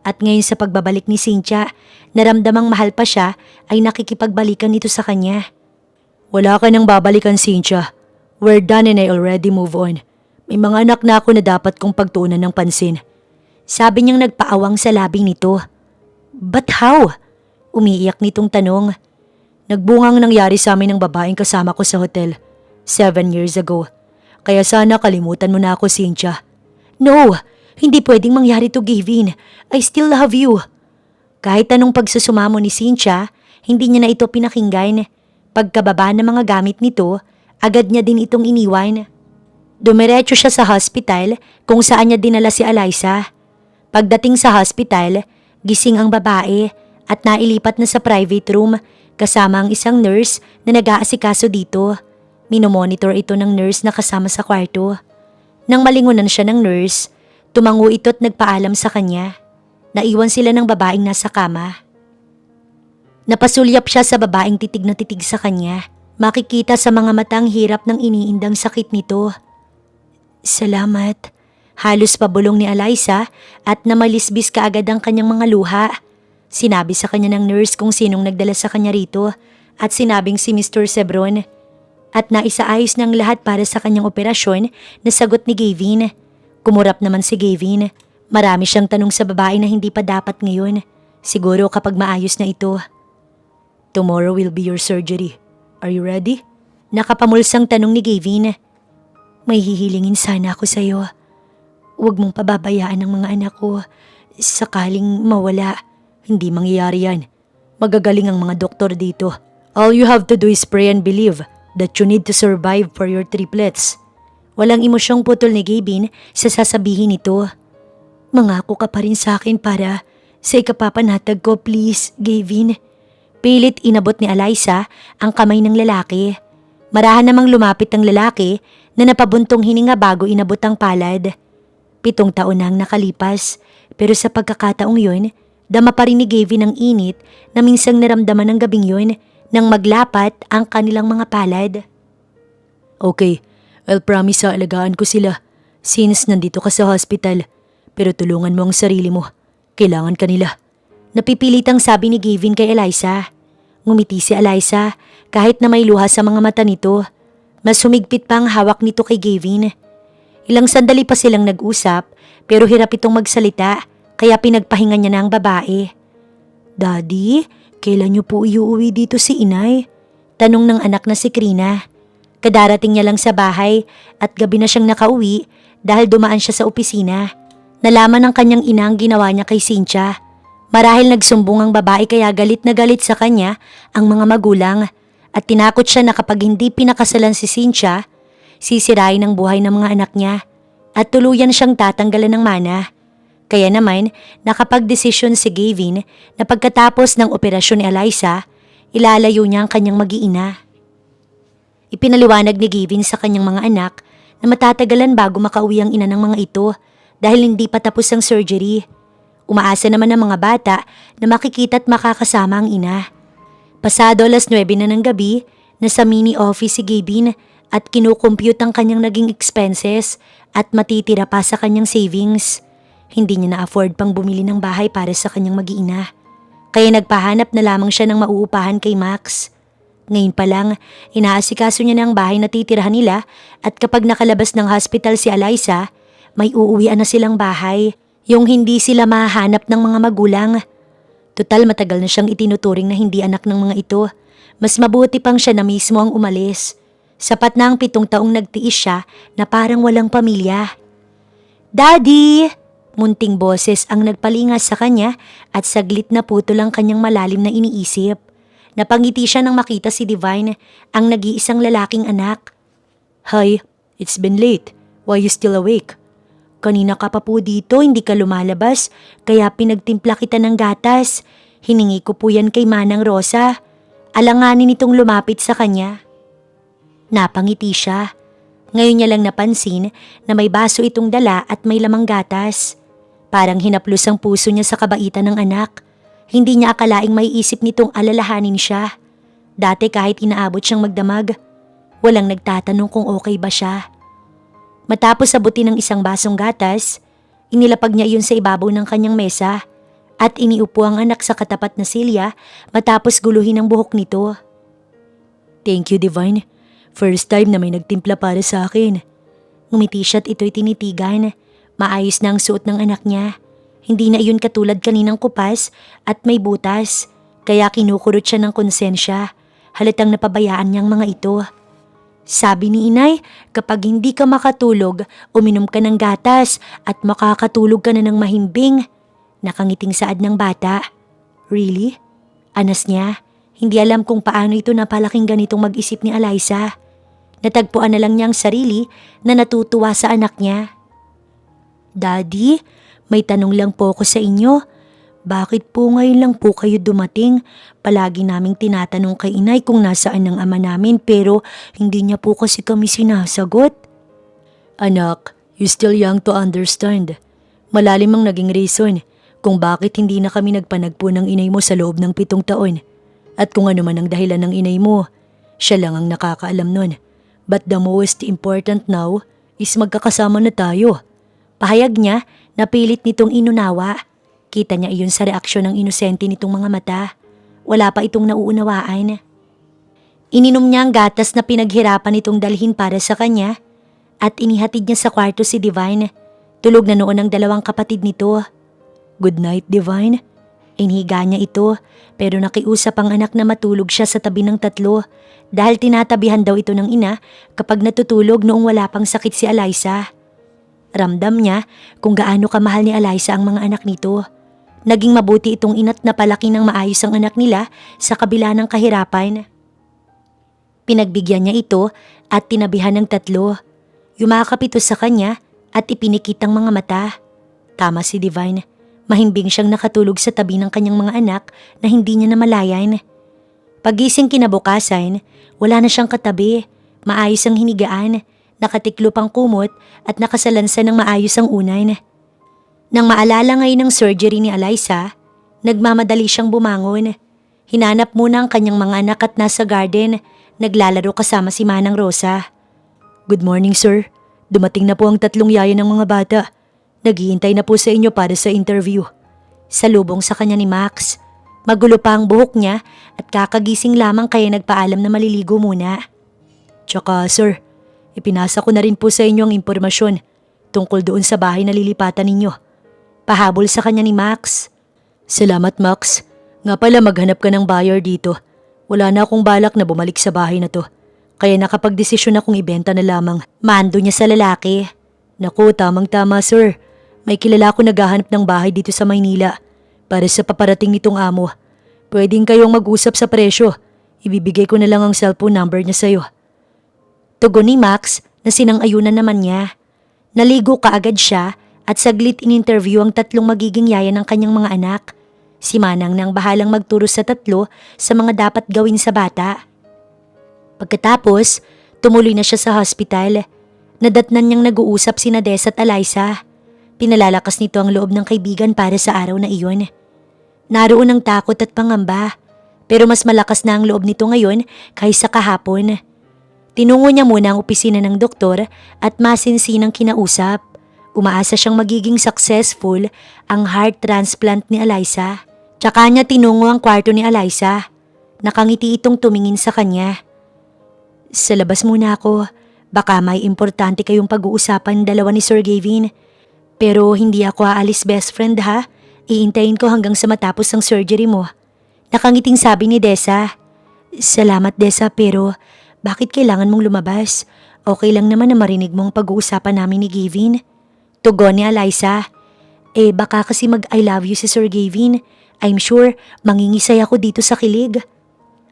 At ngayon sa pagbabalik ni Cynthia, naramdamang mahal pa siya ay nakikipagbalikan nito sa kanya. Wala ka nang babalikan, Cynthia. We're done and I already move on. May mga anak na ako na dapat kong pagtuunan ng pansin. Sabi niyang nagpaawang sa labing nito. But how? Umiiyak nitong tanong. Nagbungang nangyari sa amin ng babaeng kasama ko sa hotel 7 years ago. Kaya sana kalimutan mo na ako, Cynthia. No! Hindi pwedeng mangyari to, Gavin. I still love you. Kahit anong pagsusumamo ni Cynthia, hindi niya na ito pinakinggan. Pagkababa ng mga gamit nito, agad niya din itong iniwan. Dumiretso siya sa hospital kung saan niya dinala si Eliza. Pagdating sa hospital, gising ang babae at nailipat na sa private room kasama ang isang nurse na nag-aasikaso dito. Minomonitor ito ng nurse na kasama sa kwarto. Nang malingunan siya ng nurse, tumango ito at nagpaalam sa kanya. Naiwan sila ng babaeng nasa kama. Napasulyap siya sa babaeng titig na titig sa kanya. Makikita sa mga matang hirap ng iniindang sakit nito. Salamat. Halos pabulong ni Eliza at namalisbis kaagad ang kanyang mga luha. Sinabi sa kanya ng nurse kung sinong nagdala sa kanya rito at sinabing si Mr. Sebron. At naisaayos ng lahat para sa kanyang operasyon na sagot ni Gavin. Kumurap naman si Gavin. Marami siyang tanong sa babae na hindi pa dapat ngayon. Siguro kapag maayos na ito. Tomorrow will be your surgery. Are you ready? Nakapamulsang tanong ni Gavin. May hihilingin sana ako sa'yo. Huwag mong pababayaan ang mga anak ko. Sakaling mawala, hindi mangyayari yan. Magagaling ang mga doktor dito. All you have to do is pray and believe that you need to survive for your triplets. Walang emosyong putol ni Gavin sa sasabihin nito. Mangako ka pa rin sa akin para sa ikapapanatag ko, please, Gavin. Pilit inabot ni Eliza ang kamay ng lalaki. Marahan namang lumapit ang lalaki na napabuntong hininga bago inabot ang palad. 7 taon na ang nakalipas pero sa pagkakataong yun, dama pa rin ni Gavin ang init na minsang naramdaman ng gabing yun nang maglapat ang kanilang mga palad. Okay, I'll promise sa alagaan ko sila since nandito ka sa hospital. Pero tulungan mo ang sarili mo. Kailangan ka nila. Napipilitang sabi ni Gavin kay Eliza. Ngumiti si Eliza kahit na may luha sa mga mata nito. Mas humigpit pa ang hawak nito kay Gavin. Ilang sandali pa silang nag-usap pero hirap itong magsalita kaya pinagpahinga niya na ang babae. Daddy, kailan niyo po iuwi dito si inay? Tanong ng anak na si Krina. Kadarating niya lang sa bahay at gabi na siyang nakauwi dahil dumaan siya sa opisina. Nalaman ng kanyang ina ang ginawa niya kay Cynthia. Marahil nagsumbong ang babae kaya galit na galit sa kanya ang mga magulang at tinakot siya na kapag hindi pinakasalan si Cynthia, sisirain ang buhay ng mga anak niya at tuluyan siyang tatanggalan ng mana. Kaya naman, nakapagdesisyon si Gavin na pagkatapos ng operasyon ni Eliza, ilalayo niya ang kanyang mag-iina. Ipinaliwanag ni Gavin sa kanyang mga anak na matatagalan bago makauwi ang ina ng mga ito dahil hindi pa tapos ang surgery. Umaasa naman ang mga bata na makikita at makakasama ang ina. Pasado 9:00 na ng gabi, nasa mini office si Gavin at kinukompute ang kanyang naging expenses at matitira pa sa kanyang savings. Hindi niya na-afford pang bumili ng bahay para sa kanyang mag-iina. Kaya nagpahanap na lamang siya ng mauupahan kay Max. Ngayon pa lang, inaasikaso niya na ang bahay na titirahan nila at kapag nakalabas ng hospital si Eliza, may uuwian na silang bahay, yung hindi sila mahanap ng mga magulang. Total matagal na siyang itinuturing na hindi anak ng mga ito. Mas mabuti pang siya na mismo ang umalis. Sapat na ang 7 taong nagtiis siya na parang walang pamilya. "Daddy!" Munting boses ang nagpalingas sa kanya at saglit na putol ang kanyang malalim na iniisip. Napangiti siya nang makita si Divine, ang nag-iisang lalaking anak. "Hi, it's been late. Why you still awake? Kanina ka pa po dito, hindi ka lumalabas, kaya pinagtimpla kita ng gatas. Hiningi ko po yan kay Manang Rosa." Alanganin nitong lumapit sa kanya. Napangiti siya. Ngayon niya lang napansin na may baso itong dala at may lamang gatas. Parang hinaplos ang puso niya sa kabaitan ng anak. Hindi niya akalaing may isip nitong alalahanin siya. Dati kahit inaabot siyang magdamag, walang nagtatanong kung okay ba siya. Matapos abutin ng isang basong gatas, inilapag niya iyon sa ibabaw ng kanyang mesa at iniupo ang anak sa katapat na silya matapos guluhin ang buhok nito. "Thank you, Divine. First time na may nagtimpla para sa akin." Ngumiti siya at ito'y tinitigan. Maayos na ang suot ng anak niya. Hindi na iyon katulad kaninang kupas at may butas, kaya kinukurot siya ng konsensya. Halatang napabayaan niyang mga ito. Sabi ni inay, kapag hindi ka makatulog, uminom ka ng gatas at makakatulog ka na ng mahimbing. Nakangiting saad ng bata. "Really?" Anas niya. Hindi alam kung paano ito napalaking ganitong mag-isip ni Eliza. Natagpuan na lang niya ang sarili na natutuwa sa anak niya. "Daddy, may tanong lang po ako sa inyo. Bakit po ngayon lang po kayo dumating? Palagi naming tinatanong kay inay kung nasaan ang ama namin pero hindi niya po kasi kami sinasagot." "Anak, you still young to understand. Malalim ang naging reason kung bakit hindi na kami nagpanagpo ng inay mo sa loob ng 7 taon. At kung ano man ang dahilan ng inay mo, siya lang ang nakakaalam nun. But the most important now is magkakasama na tayo." Pahayag niya na pilit nitong inunawa. Kita niya iyon sa reaksyon ng inosente nitong mga mata. Wala pa itong nauunawaan. Ininom niya ang gatas na pinaghirapan itong dalhin para sa kanya at inihatid niya sa kwarto si Divine. Tulog na noon ang 2 kapatid nito. "Good night, Divine." Inhiga niya ito pero nakiusap ang anak na matulog siya sa tabi ng 3 dahil tinatabihan daw ito ng ina kapag natutulog noong wala pang sakit si Eliza. Ramdam niya kung gaano kamahal ni Eliza ang mga anak nito. Naging mabuti itong ina't napalaki ng maayos ang anak nila sa kabila ng kahirapan. Pinagbigyan niya ito at tinabihan ng 3. Yumakap ito sa kanya at ipinikit ang mga mata. Tama si Divine. Mahimbing siyang nakatulog sa tabi ng kanyang mga anak na hindi niya namalayan. Pagising kinabukasan, wala na siyang katabi. Maayos ang hinigaan. Nakatiklop ang kumot at nakasalansan ng maayos ang unan. Nang maalala ngayon ng surgery ni Eliza, nagmamadali siyang bumangon. Hinanap muna ang kanyang mga anak at nasa garden, naglalaro kasama si Manang Rosa. "Good morning, sir. Dumating na po ang 3 yaya ng mga bata. Naghihintay na po sa inyo para sa interview." Salubong sa kanya ni Max. Magulo pa ang buhok niya at kakagising lamang kaya nagpaalam na maliligo muna. "Tsaka sir, ipinasa ko na rin po sa inyo ang impormasyon tungkol doon sa bahay na lilipatan ninyo." Pahabol sa kanya ni Max. "Salamat, Max. Nga pala maghanap ka ng buyer dito. Wala na akong balak na bumalik sa bahay na to. Kaya nakapagdesisyon akong ibenta na lamang." Mando niya sa lalaki. "Naku, tamang-tama sir. May kilala ko naghahanap ng bahay dito sa Maynila para sa paparating nitong amo. Pwedeng kayong mag-usap sa presyo. Ibibigay ko na lang ang cellphone number niya sa'yo." Tugon ni Max na sinang-ayunan naman niya. Naligo kaagad siya at saglit in-interview ang 3 magiging yaya ng kanyang mga anak. Si Manang nang bahalang magturo sa 3 sa mga dapat gawin sa bata. Pagkatapos, Tumuloy na siya sa hospital. Nadatnan niyang nag-uusap sina Des at Eliza. Pinalalakas nito ang loob ng kaibigan para sa araw na iyon. Naroon ang takot at pangamba, pero mas malakas na ang loob nito ngayon kaysa kahapon. Tinungo niya muna ang opisina ng doktor at masinsinang kinausap. Umaasa siyang magiging successful ang heart transplant ni Eliza. Tsaka niya tinungo ang kwarto ni Eliza. Nakangiti itong tumingin sa kanya. Sa labas muna ako. Baka may importante kayong pag-uusapan dalawa ni Sir Gavin. Pero hindi ako aalis, best friend ha. Iintayin ko hanggang sa matapos ang surgery mo. Nakangiting sabi ni Dessa. Salamat Dessa, pero bakit kailangan mong lumabas? Okay lang naman na marinig mong pag-uusapan namin ni Gavin. Tugon ni Eliza. Baka kasi mag-I love you si Sir Gavin. I'm sure mangingisay ako dito sa kilig.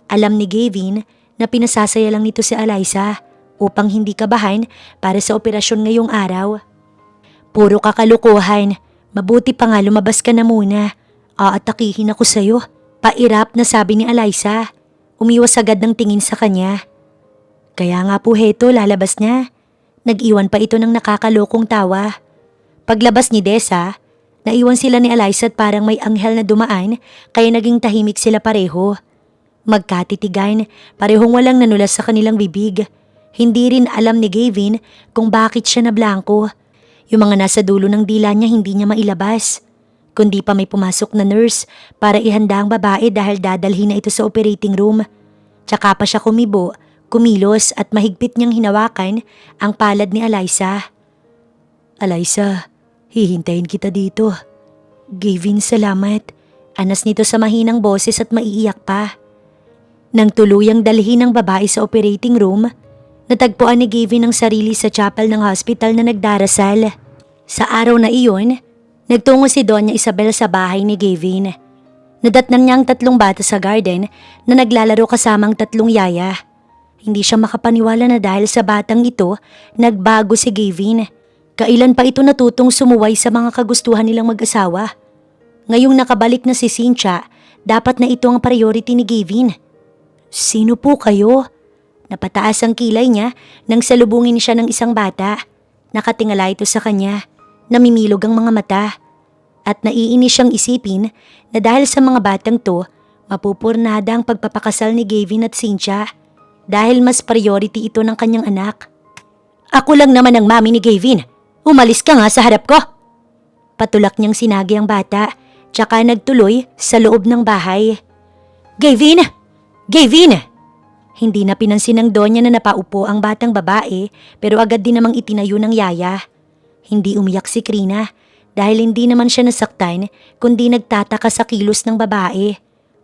Alam ni Gavin na pinasasaya lang nito si Eliza upang hindi kabahan para sa operasyon ngayong araw. Puro kakalukuhan. Mabuti pa nga lumabas ka na muna. Aatakihin ako sa'yo. Pairap na sabi ni Eliza. Umiwas agad ng tingin sa kanya. Kaya nga po heto, lalabas na. Nag-iwan pa ito ng nakakalokong tawa. Paglabas ni Dessa, naiwan sila ni Eliza at parang may anghel na dumaan kaya naging tahimik sila pareho. Magkatitigan, parehong walang nanulas sa kanilang bibig. Hindi rin alam ni Gavin kung bakit siya na blanko. Yung mga nasa dulo ng dila niya hindi niya mailabas. Kundi pa may pumasok na nurse para ihanda ang babae dahil dadalhin na ito sa operating room. Tsaka pa siya kumibo, kumilos at mahigpit niyang hinawakan ang palad ni Eliza. Eliza, hihintayin kita dito. Gavin, salamat. Anas nito sa mahinang boses at maiiyak pa. Nang tuluyang dalhin ang babae sa operating room, natagpuan ni Gavin ang sarili sa chapel ng hospital na nagdarasal. Sa araw na iyon, nagtungo si Doña Isabel sa bahay ni Gavin. Nadatnan niya ang 3 bata sa garden na naglalaro kasamang 3 yaya. Hindi siya makapaniwala na dahil sa batang ito, nagbago si Gavin. Kailan pa ito natutong sumuway sa mga kagustuhan nilang mag-asawa. Ngayong nakabalik na si Cynthia, dapat na ito ang priority ni Gavin. Sino po kayo? Napataas ang kilay niya nang salubungin siya ng isang bata. Nakatingala ito sa kanya, namimilog ang mga mata. At naiinis siyang isipin na dahil sa mga batang to, mapupurnada ang pagpapakasal ni Gavin at Cynthia dahil mas priority ito ng kanyang anak. Ako lang naman ang mami ni Gavin. Umalis ka nga sa harap ko. Patulak niyang sinagi ang bata, tsaka nagtuloy sa loob ng bahay. Gavin! Gavin! Hindi na pinansin ng Donya na napaupo ang batang babae pero agad din namang itinayo ng yaya. Hindi umiyak si Krina dahil hindi naman siya nasaktan kundi nagtataka sa kilos ng babae.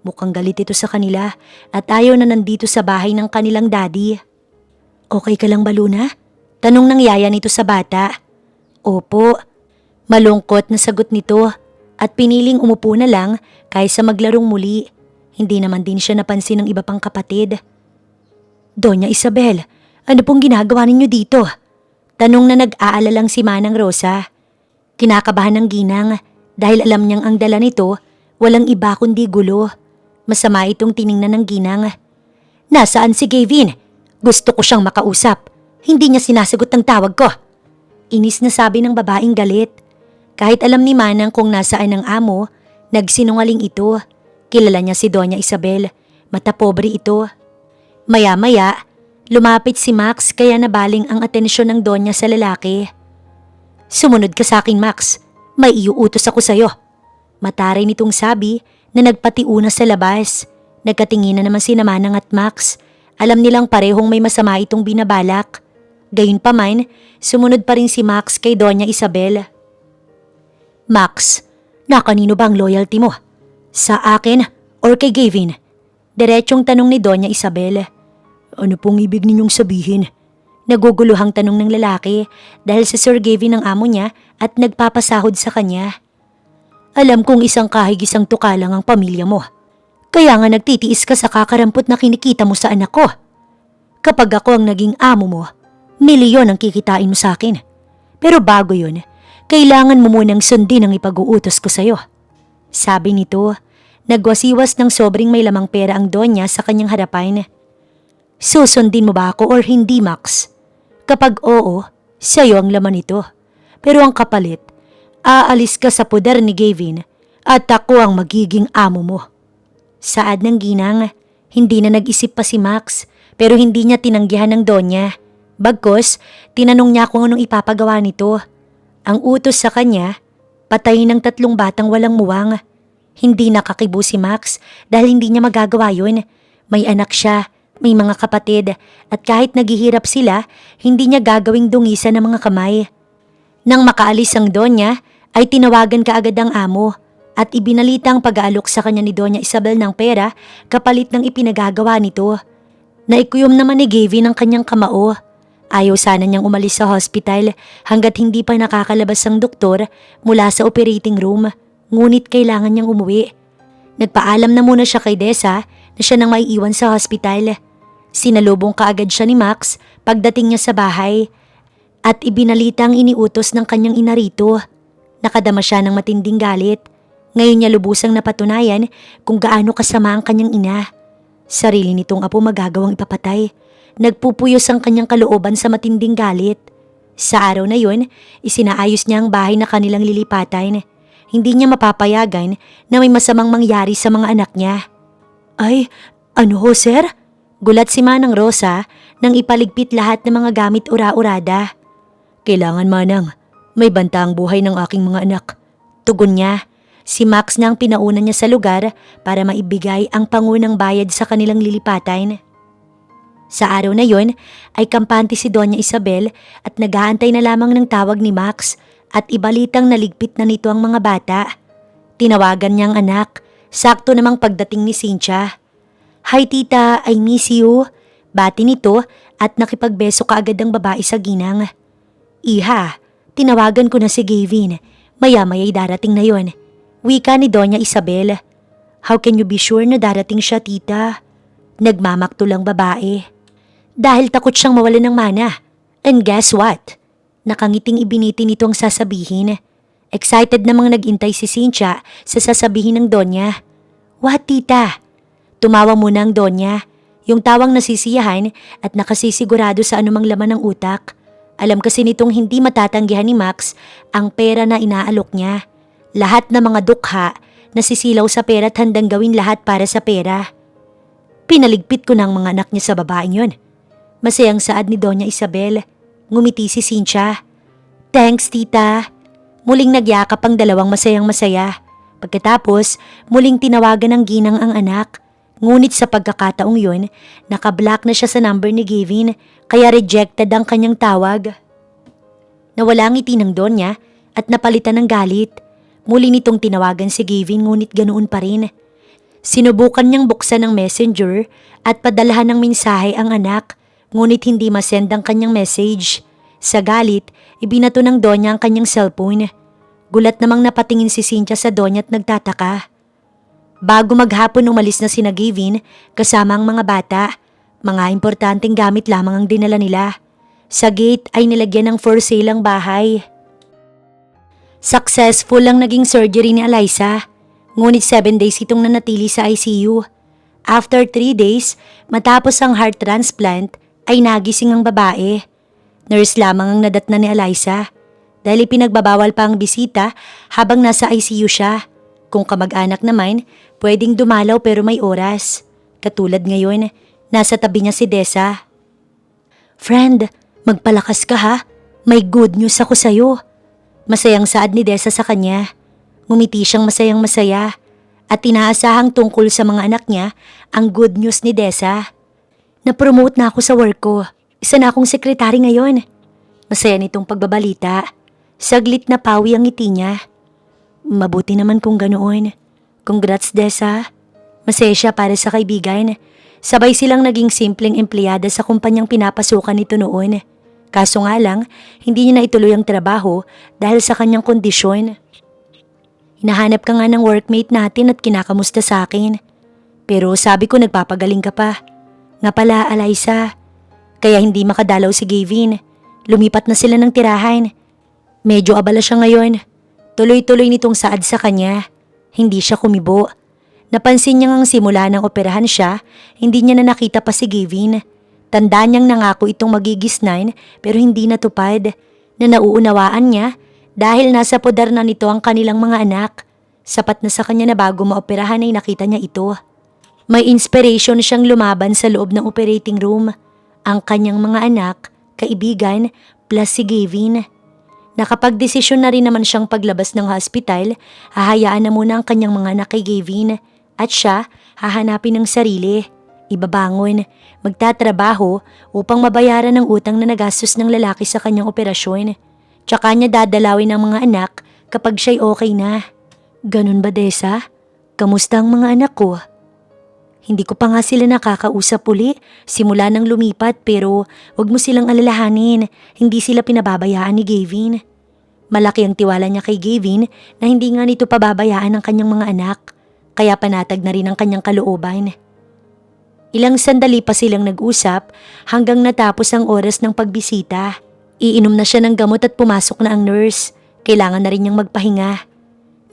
Mukhang galit ito sa kanila at ayaw na nandito sa bahay ng kanilang daddy. Okay ka lang ba, Luna? Tanong ng yaya nito sa bata. Opo. Malungkot na sagot nito at piniling umupo na lang kaysa maglarong muli. Hindi naman din siya napansin ng iba pang kapatid. Doña Isabel, ano pong ginagawa ninyo dito? Tanong na nag-aalalang si Manang Rosa. Kinakabahan ng ginang dahil alam niyang ang dala nito walang iba kundi gulo. Masama itong tiningnan ng ginang. Nasaan si Gavin? Gusto ko siyang makausap. Hindi niya sinasagot ang tawag ko. Inis na sabi ng babaeng galit. Kahit alam ni Manang kung nasaan ang amo, nagsinungaling ito. Kilala niya si Doña Isabel. Mata pobre ito. Maya-maya, lumapit si Max kaya nabaling ang atensyon ng Donya sa lalaki. Sumunod ka sa akin, Max. May iuutos ako sa'yo. Mataray nitong sabi na nagpatiuna sa labas. Nagkatingin na naman si Manang at Max. Alam nilang parehong may masama itong binabalak. Gayunpaman, sumunod pa rin si Max kay Doña Isabel. Max, nakanino ba ang loyalty mo? Sa akin or kay Gavin? Diretsong tanong ni Doña Isabel. Ano pong ibig ninyong sabihin? Naguguluhang tanong ng lalaki dahil si Sir Gavin ang amo niya at nagpapasahod sa kanya. Alam kong isang kahigisang tuka lang ang pamilya mo. Kaya nga nagtitiis ka sa kakarampot na kinikita mo sa anak ko. Kapag ako ang naging amo mo, milyon ang kikitain mo sa akin. Pero bago yun, kailangan mo munang sundin ang ipag-uutos ko sa'yo. Sabi nito, nagwasiwas ng sobrang may lamang pera ang Donya sa kanyang harapan. Susundin mo ba ako or hindi, Max? Kapag oo, sa'yo ang laman ito. Pero ang kapalit, aalis ka sa poder ni Gavin at ako ang magiging amo mo. Saad ng ginang, hindi na nag-isip pa si Max pero hindi niya tinanggihan ng Donya. Bagkus, tinanong niya kung anong ipapagawa nito. Ang utos sa kanya, patayin ng 3 batang walang muwang. Hindi nakakibo si Max dahil hindi niya magagawa yun. May anak siya, may mga kapatid at kahit naghihirap sila, hindi niya gagawing dungisan ng mga kamay. Nang makaalis ang Donya, ay tinawagan kaagad ang amo at ibinalita ang pag-aalok sa kanya ni Doña Isabel ng pera kapalit ng ipinagagawa nito. Naikuyom naman ni Gavin ang kanyang kamao. Ayaw sana niyang umalis sa hospital hanggat hindi pa nakakalabas ang doktor mula sa operating room, ngunit kailangan niyang umuwi. Nagpaalam na muna siya kay Dessa na siya nang maiiwan sa hospital. Sinalubong kaagad siya ni Max pagdating niya sa bahay at ibinalita ang iniutos ng kanyang ina rito. Nakadama siya ng matinding galit. Ngayon niya lubusang napatunayan kung gaano kasama ang kanyang ina. Sarili nitong apo magagawang ipapatay. Nagpupuyos ang kanyang kalooban sa matinding galit. Sa araw na yun, isinaayos niya ang bahay na kanilang lilipatan. Hindi niya mapapayagan na may masamang mangyari sa mga anak niya. Ay, ano ho, sir? Gulat si Manang Rosa nang ipaligpit lahat ng mga gamit ura-urada. Kailangan, Manang. May banta ang buhay ng aking mga anak. Tugon niya. Si Max na ang pinauna niya sa lugar para maibigay ang pangunang bayad sa kanilang lilipatan. Sa araw na yon ay kampante si Doña Isabel at nag-aantay na lamang ng tawag ni Max at ibalitang naligpit na nito ang mga bata. Tinawagan niyang anak, sakto namang pagdating ni Cynthia. Hi tita, I miss you. Bati nito at nakipagbeso kaagad ang babae sa ginang. Iha, tinawagan ko na si Gavin. Maya-maya'y darating na yon. Wika ni Doña Isabel. How can you be sure na darating siya, tita? Nagmamakto lang babae. Dahil takot siyang mawalan ng mana. And guess what? Nakangiting ibiniti nito ang sasabihin. Excited namang nagintay si Cynthia sa sasabihin ng Donya. What, tita? Tumawa muna ang Donya. Yung tawang nasisiyahan at nakasisigurado sa anumang laman ng utak. Alam kasi nitong hindi matatanggihan ni Max ang pera na inaalok niya. Lahat ng mga dukha nasisilaw sa pera at handang gawin lahat para sa pera. Pinaligpit ko ng mga anak niya sa babaeng yun. Masayang saad ni Doña Isabel. Ngumiti si Cynthia. Thanks, tita. Muling nagyakap ang dalawang masayang-masaya. Pagkatapos, muling tinawagan ng ginang ang anak. Ngunit sa pagkakataong yun, nakablock na siya sa number ni Gavin kaya rejected ang kanyang tawag. Nawala ang ngiti ng Donya at napalitan ng galit. Muli nitong tinawagan si Gavin ngunit ganoon pa rin. Sinubukan niyang buksan ang messenger at padalahan ng mensahe ang anak ngunit hindi masend ang kanyang message. Sa galit, ibinato ng Donya ang kanyang cellphone. Gulat namang napatingin si Cynthia sa Donya at nagtataka. Bago maghapon umalis na sina Gavin kasama ang mga bata. Mga importanteng gamit lamang ang dinala nila. Sa gate ay nilagyan ng for sale ang bahay. Successful ang naging surgery ni Eliza. Ngunit 7 days itong nanatili sa ICU. After 3 days, matapos ang heart transplant, ay nagising ang babae. Nurse lamang ang nadatna ni Eliza. Dahil ipinagbabawal pa ang bisita habang nasa ICU siya. Kung kamag-anak naman, pwedeng dumalaw pero may oras. Katulad ngayon, nasa tabi niya si Dessa. Friend, magpalakas ka ha. May good news ako sa'yo. Masayang saad ni Dessa sa kanya. Ngumiti siyang masayang-masaya at inaasahang tungkol sa mga anak niya ang good news ni Dessa. Na-promote na ako sa work ko. Isa na akong sekretary ngayon. Masaya nitong pagbabalita. Saglit na pawi ang ngiti niya. Mabuti naman kung ganoon. Congrats, Dessa. Masaya siya para sa kaibigan. Sabay silang naging simpleng empleyada sa kumpanyang pinapasukan nito noon. Kaso nga lang, hindi niya na ituloy ang trabaho dahil sa kanyang kondisyon. Hinahanap ka nga ng workmate natin at kinakamusta sa akin. Pero sabi ko nagpapagaling ka pa. Nga pala, Eliza. Kaya hindi makadalaw si Gavin. Lumipat na sila ng tirahan. Medyo abala siya ngayon. Tuloy-tuloy nitong saad sa kanya. Hindi siya kumibo. Napansin niya ngang simula ng operahan siya, hindi niya na nakita pa si Gavin. Tanda niyang nangako itong magigisnan pero hindi natupad, na nauunawaan niya dahil nasa poder na nito ang kanilang mga anak. Sapat na sa kanya na bago maoperahan ay nakita niya ito. May inspiration siyang lumaban sa loob ng operating room. Ang kanyang mga anak, kaibigan, plus si Gavin. Nakapagdesisyon na rin naman siyang paglabas ng hospital, hahayaan na muna ang kanyang mga anak kay Gavin at siya hahanapin ng sarili. Ibabangon, magtatrabaho upang mabayaran ang utang na nagastos ng lalaki sa kanyang operasyon. Tsaka niya dadalawin ang mga anak kapag siya'y okay na. Ganun ba, Desa? Kamusta ang mga anak ko? Hindi ko pa nga sila nakakausap uli simula nang lumipat pero wag mo silang alalahanin, hindi sila pinababayaan ni Gavin. Malaki ang tiwala niya kay Gavin na hindi nga nito pababayaan ang kanyang mga anak, kaya panatag na rin ang kanyang kalooban. Ilang sandali pa silang nag-usap hanggang natapos ang oras ng pagbisita. Iinom na siya ng gamot at pumasok na ang nurse, kailangan na rin niyang magpahinga.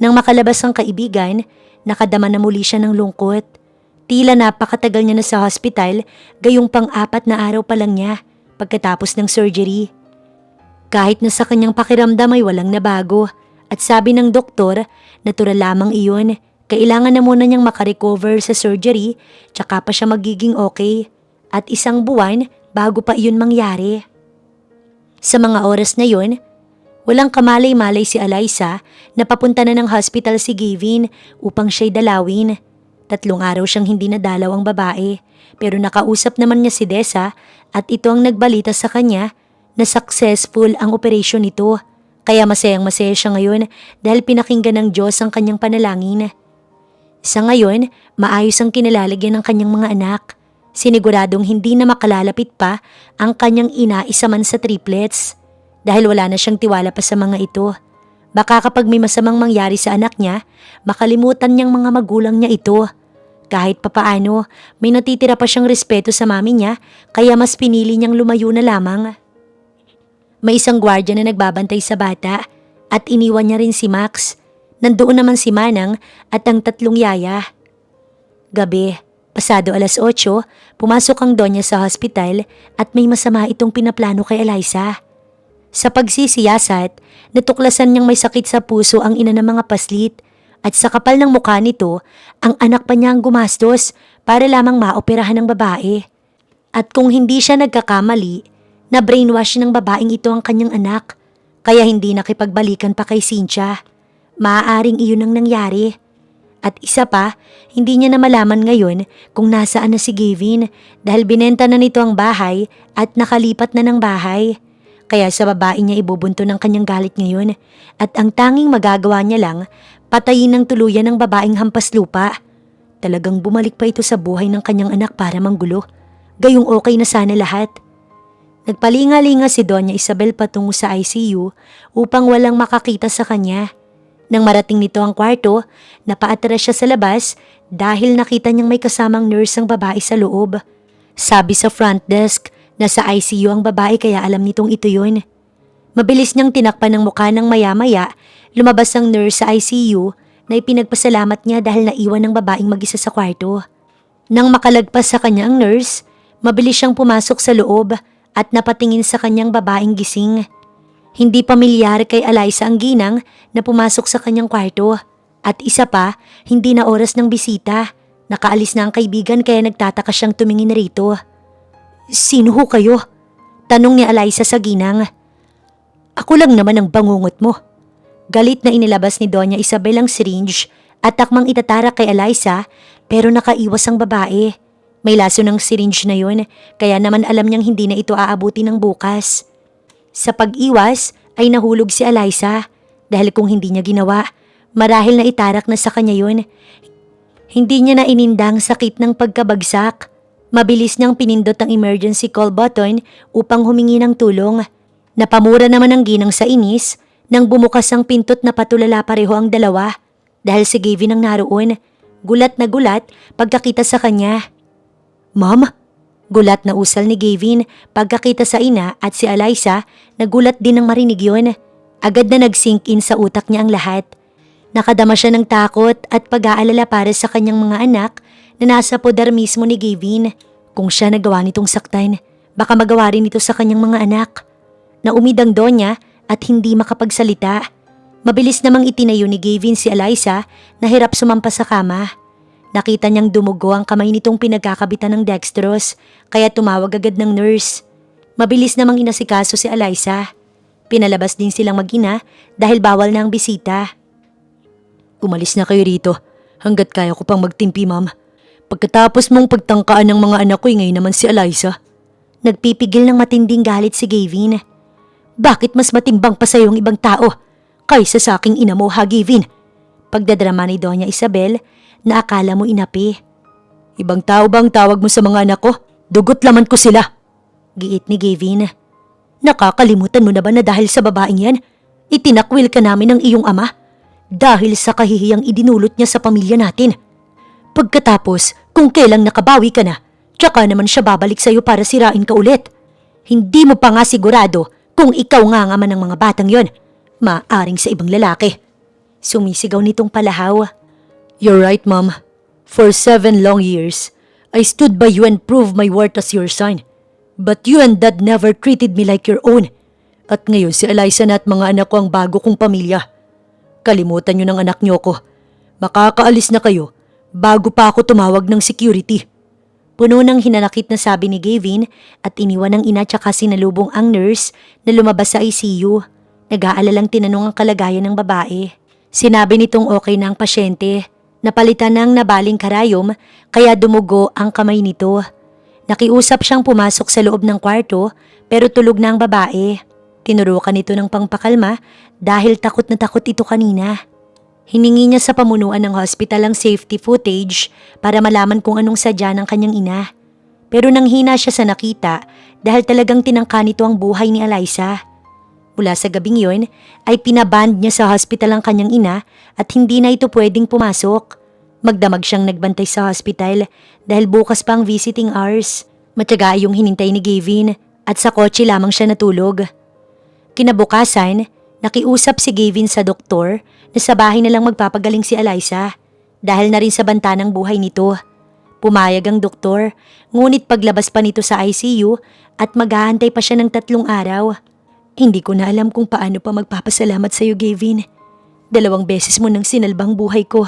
Nang makalabas ang kaibigan, nakadama na muli siya ng lungkot. Tila napakatagal niya na sa hospital, gayong pang-4 na araw pa lang niya pagkatapos ng surgery. Kahit na sa kanyang pakiramdam ay walang nabago at sabi ng doktor, natural lamang iyon, kailangan na muna niyang makarecover sa surgery tsaka pa siya magiging okay at 1 buwan bago pa iyon mangyari. Sa mga oras na yun, walang kamalay-malay si Eliza na papunta na ng hospital si Gavin upang siya'y dalawin. 3 araw siyang hindi nadalaw ang babae pero nakausap naman niya si Desa at ito ang nagbalita sa kanya na successful ang operasyon nito. Kaya masayang-masaya siya ngayon dahil pinakinggan ng Diyos ang kanyang panalangin. Sa ngayon, maayos ang kinalalagyan ng kanyang mga anak. Siniguradong hindi na makalalapit pa ang kanyang ina isa man sa triplets dahil wala na siyang tiwala pa sa mga ito. Baka kapag may masamang mangyari sa anak niya, makalimutan niyang mga magulang niya ito. Kahit papaano, may natitira pa siyang respeto sa mami niya kaya mas pinili niyang lumayo na lamang. May isang gwardiya na nagbabantay sa bata at iniwan niya rin si Max. Nandoon naman si Manang at ang 3 yaya. Gabi, pasado 8:00, pumasok ang Donya sa hospital at may masama itong pinaplano kay Eliza. Sa pagsisiyasat, natuklasan niyang may sakit sa puso ang ina ng mga paslit at sa kapal ng mukha nito, ang anak pa niya ang gumastos para lamang maoperahan ng babae. At kung hindi siya nagkakamali, na-brainwash ng babaeng ito ang kanyang anak kaya hindi nakipagbalikan pa kay Cynthia. Maaaring iyon ang nangyari. At isa pa, hindi niya na malaman ngayon kung nasaan na si Gavin dahil binenta na nito ang bahay at nakalipat na ng bahay. Kaya sa babae niya ibubunto ng kanyang galit ngayon at ang tanging magagawa niya lang, patayin ng tuluyan ng babaeng hampas lupa. Talagang bumalik pa ito sa buhay ng kanyang anak para manggulo. Gayong okay na sana lahat. Nagpalinga-linga si Doña Isabel patungo sa ICU upang walang makakita sa kanya. Nang marating nito ang kwarto, napaatras siya sa labas dahil nakita niyang may kasamang nurse ang babae sa loob. Sabi sa front desk, nasa ICU ang babae kaya alam nitong ito yun. Mabilis niyang tinakpan ng mukha ng maya-maya, lumabas ang nurse sa ICU na ipinagpasalamat niya dahil naiwan ng babaeng mag-isa sa kwarto. Nang makalagpas sa kanya ang nurse, mabilis siyang pumasok sa loob at napatingin sa kanyang babaeng gising. Hindi pamilyar kay Eliza ang ginang na pumasok sa kanyang kwarto. At isa pa, hindi na oras ng bisita. Nakaalis na ang kaibigan kaya nagtataka siyang tumingin rito. "Sino ho kayo?" tanong ni Eliza sa ginang. "Ako lang naman ang bangungot mo." Galit na inilabas ni Doña Isabel ang syringe at takmang itatarak kay Eliza pero nakaiwas ang babae. May laso ng syringe na yun kaya naman alam niyang hindi na ito aabuti ng bukas. Sa pag-iwas ay nahulog si Eliza dahil kung hindi niya ginawa, marahil na itarak na sa kanya yun. Hindi niya na inindang sakit ng pagkabagsak. Mabilis niyang pinindot ang emergency call button upang humingi ng tulong. Napamura naman ang ginang sa inis nang bumukas ang pintot na patulala pareho ang dalawa dahil si Gavin ang naroon. Gulat na gulat pagkakita sa kanya. "Ma'am?" Gulat na usal ni Gavin pagkakita sa ina at si Eliza nagulat din nang marinig yun. Agad na nag-sink in sa utak niya ang lahat. Nakadama siya ng takot at pag-aalala para sa kanyang mga anak na nasa poder mismo ni Gavin. Kung siya nagawa nitong saktan, Baka magawa rin ito sa kanyang mga anak. Naumid ang Donya at hindi makapagsalita. Mabilis namang itinayo ni Gavin si Eliza na hirap sumampas sa kama. Nakita niyang dumugo ang kamay nitong pinagkakabitan ng dextrose kaya tumawag agad ng nurse. Mabilis namang inasikaso si Eliza. Pinalabas din silang mag-ina dahil bawal na ang bisita. Umalis na kayo rito hanggat kaya ko pang magtimpi, ma'am. Pagkatapos mong pagtangkaan ng mga anak ko, ngayon naman si Eliza. Nagpipigil ng matinding galit si Gavin. Bakit mas matimbang pa sa'yo ang ibang tao kaysa sa aking ina mo, ha, Gavin? Pagdadrama ni Doña Isabel na akala mo inapi. Ibang tao bang tawag mo sa mga anak ko? Dugot laman ko sila. Giit ni Gavin. Nakakalimutan mo na ba na dahil sa babaeng yan, itinakwil ka namin ng iyong ama dahil sa kahihiyang idinulot niya sa pamilya natin. Pagkatapos, kung kailang nakabawi ka na, tsaka naman siya babalik sa'yo para sirain ka ulit. Hindi mo pa nga sigurado kung ikaw nga ang ama ng mga batang yon. Maaring sa ibang lalaki. Sumisigaw nitong palahaw. You're right, Mom. For 7 long years, I stood by you and proved my worth as your son. But you and Dad never treated me like your own. At ngayon si Eliza na at mga anak ko ang bago kong pamilya. Kalimutan niyo ng anak niyo ko. Makakaalis na kayo bago pa ako tumawag ng security. Puno ng hinanakit na sabi ni Gavin at iniwan ng ina tsaka sinalubong ang nurse na lumabas sa ICU. Nag-aalalang tinanong ang kalagayan ng babae. Sinabi nitong okay na ang pasyente. Napalitan ng nabaling karayom kaya dumugo ang kamay nito. Nakiusap siyang pumasok sa loob ng kwarto pero tulog na ang babae. Tinurukan nito ng pangpakalma dahil takot na takot ito kanina. Hiningi niya sa pamunuan ng hospital ang safety footage para malaman kung anong sadya ng kanyang ina. Pero nanghina siya sa nakita dahil talagang tinangka nito ang buhay ni Eliza. Mula sa gabing yon ay pinaband niya sa hospital ang kanyang ina at hindi na ito pwedeng pumasok. Magdamag siyang nagbantay sa hospital dahil bukas pa ang visiting hours. Matyaga yung hinintay ni Gavin at sa kotse lamang siya natulog. Kinabukasan, nakiusap si Gavin sa doktor na sa bahay na lang magpapagaling si Eliza dahil na rin sa banta ng buhay nito. Pumayag ang doktor, ngunit paglabas pa nito sa ICU at maghahantay pa siya ng 3 araw. Hindi ko na alam kung paano pa magpapasalamat sa iyo, Gavin. 2 beses mo nang sinalbang buhay ko.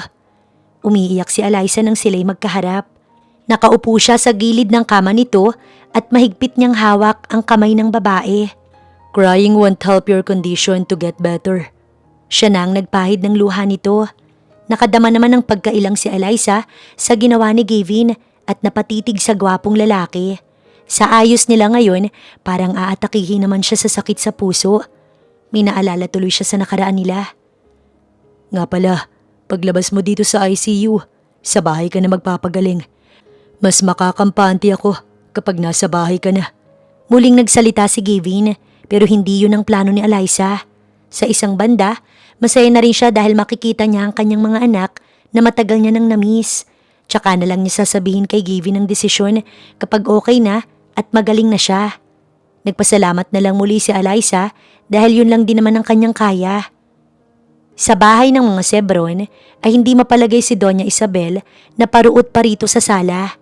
Umiiyak si Eliza nang sila'y magkaharap. Nakaupo siya sa gilid ng kama nito at mahigpit niyang hawak ang kamay ng babae. Crying won't help your condition to get better. Siya na ang nagpahid ng luha nito. Nakadama naman ng pagkailang si Eliza sa ginawa ni Gavin at napatitig sa gwapong lalaki. Sa ayos nila ngayon, parang aatakihin naman siya sa sakit sa puso. May naalala tuloy siya sa nakaraan nila. Nga pala, paglabas mo dito sa ICU, sa bahay ka na magpapagaling. Mas makakampante ako kapag nasa bahay ka na. Muling nagsalita si Gavin pero hindi yun ang plano ni Eliza. Sa isang banda, masaya na rin siya dahil makikita niya ang kanyang mga anak na matagal niya nang namiss. Tsaka na lang niya sasabihin kay Gavin ang desisyon kapag okay na at magaling na siya. Nagpasalamat na lang muli si Eliza dahil yun lang din naman ang kanyang kaya. Sa bahay ng mga Sebron ay hindi mapalagay si Doña Isabel na paruot pa rito sa sala.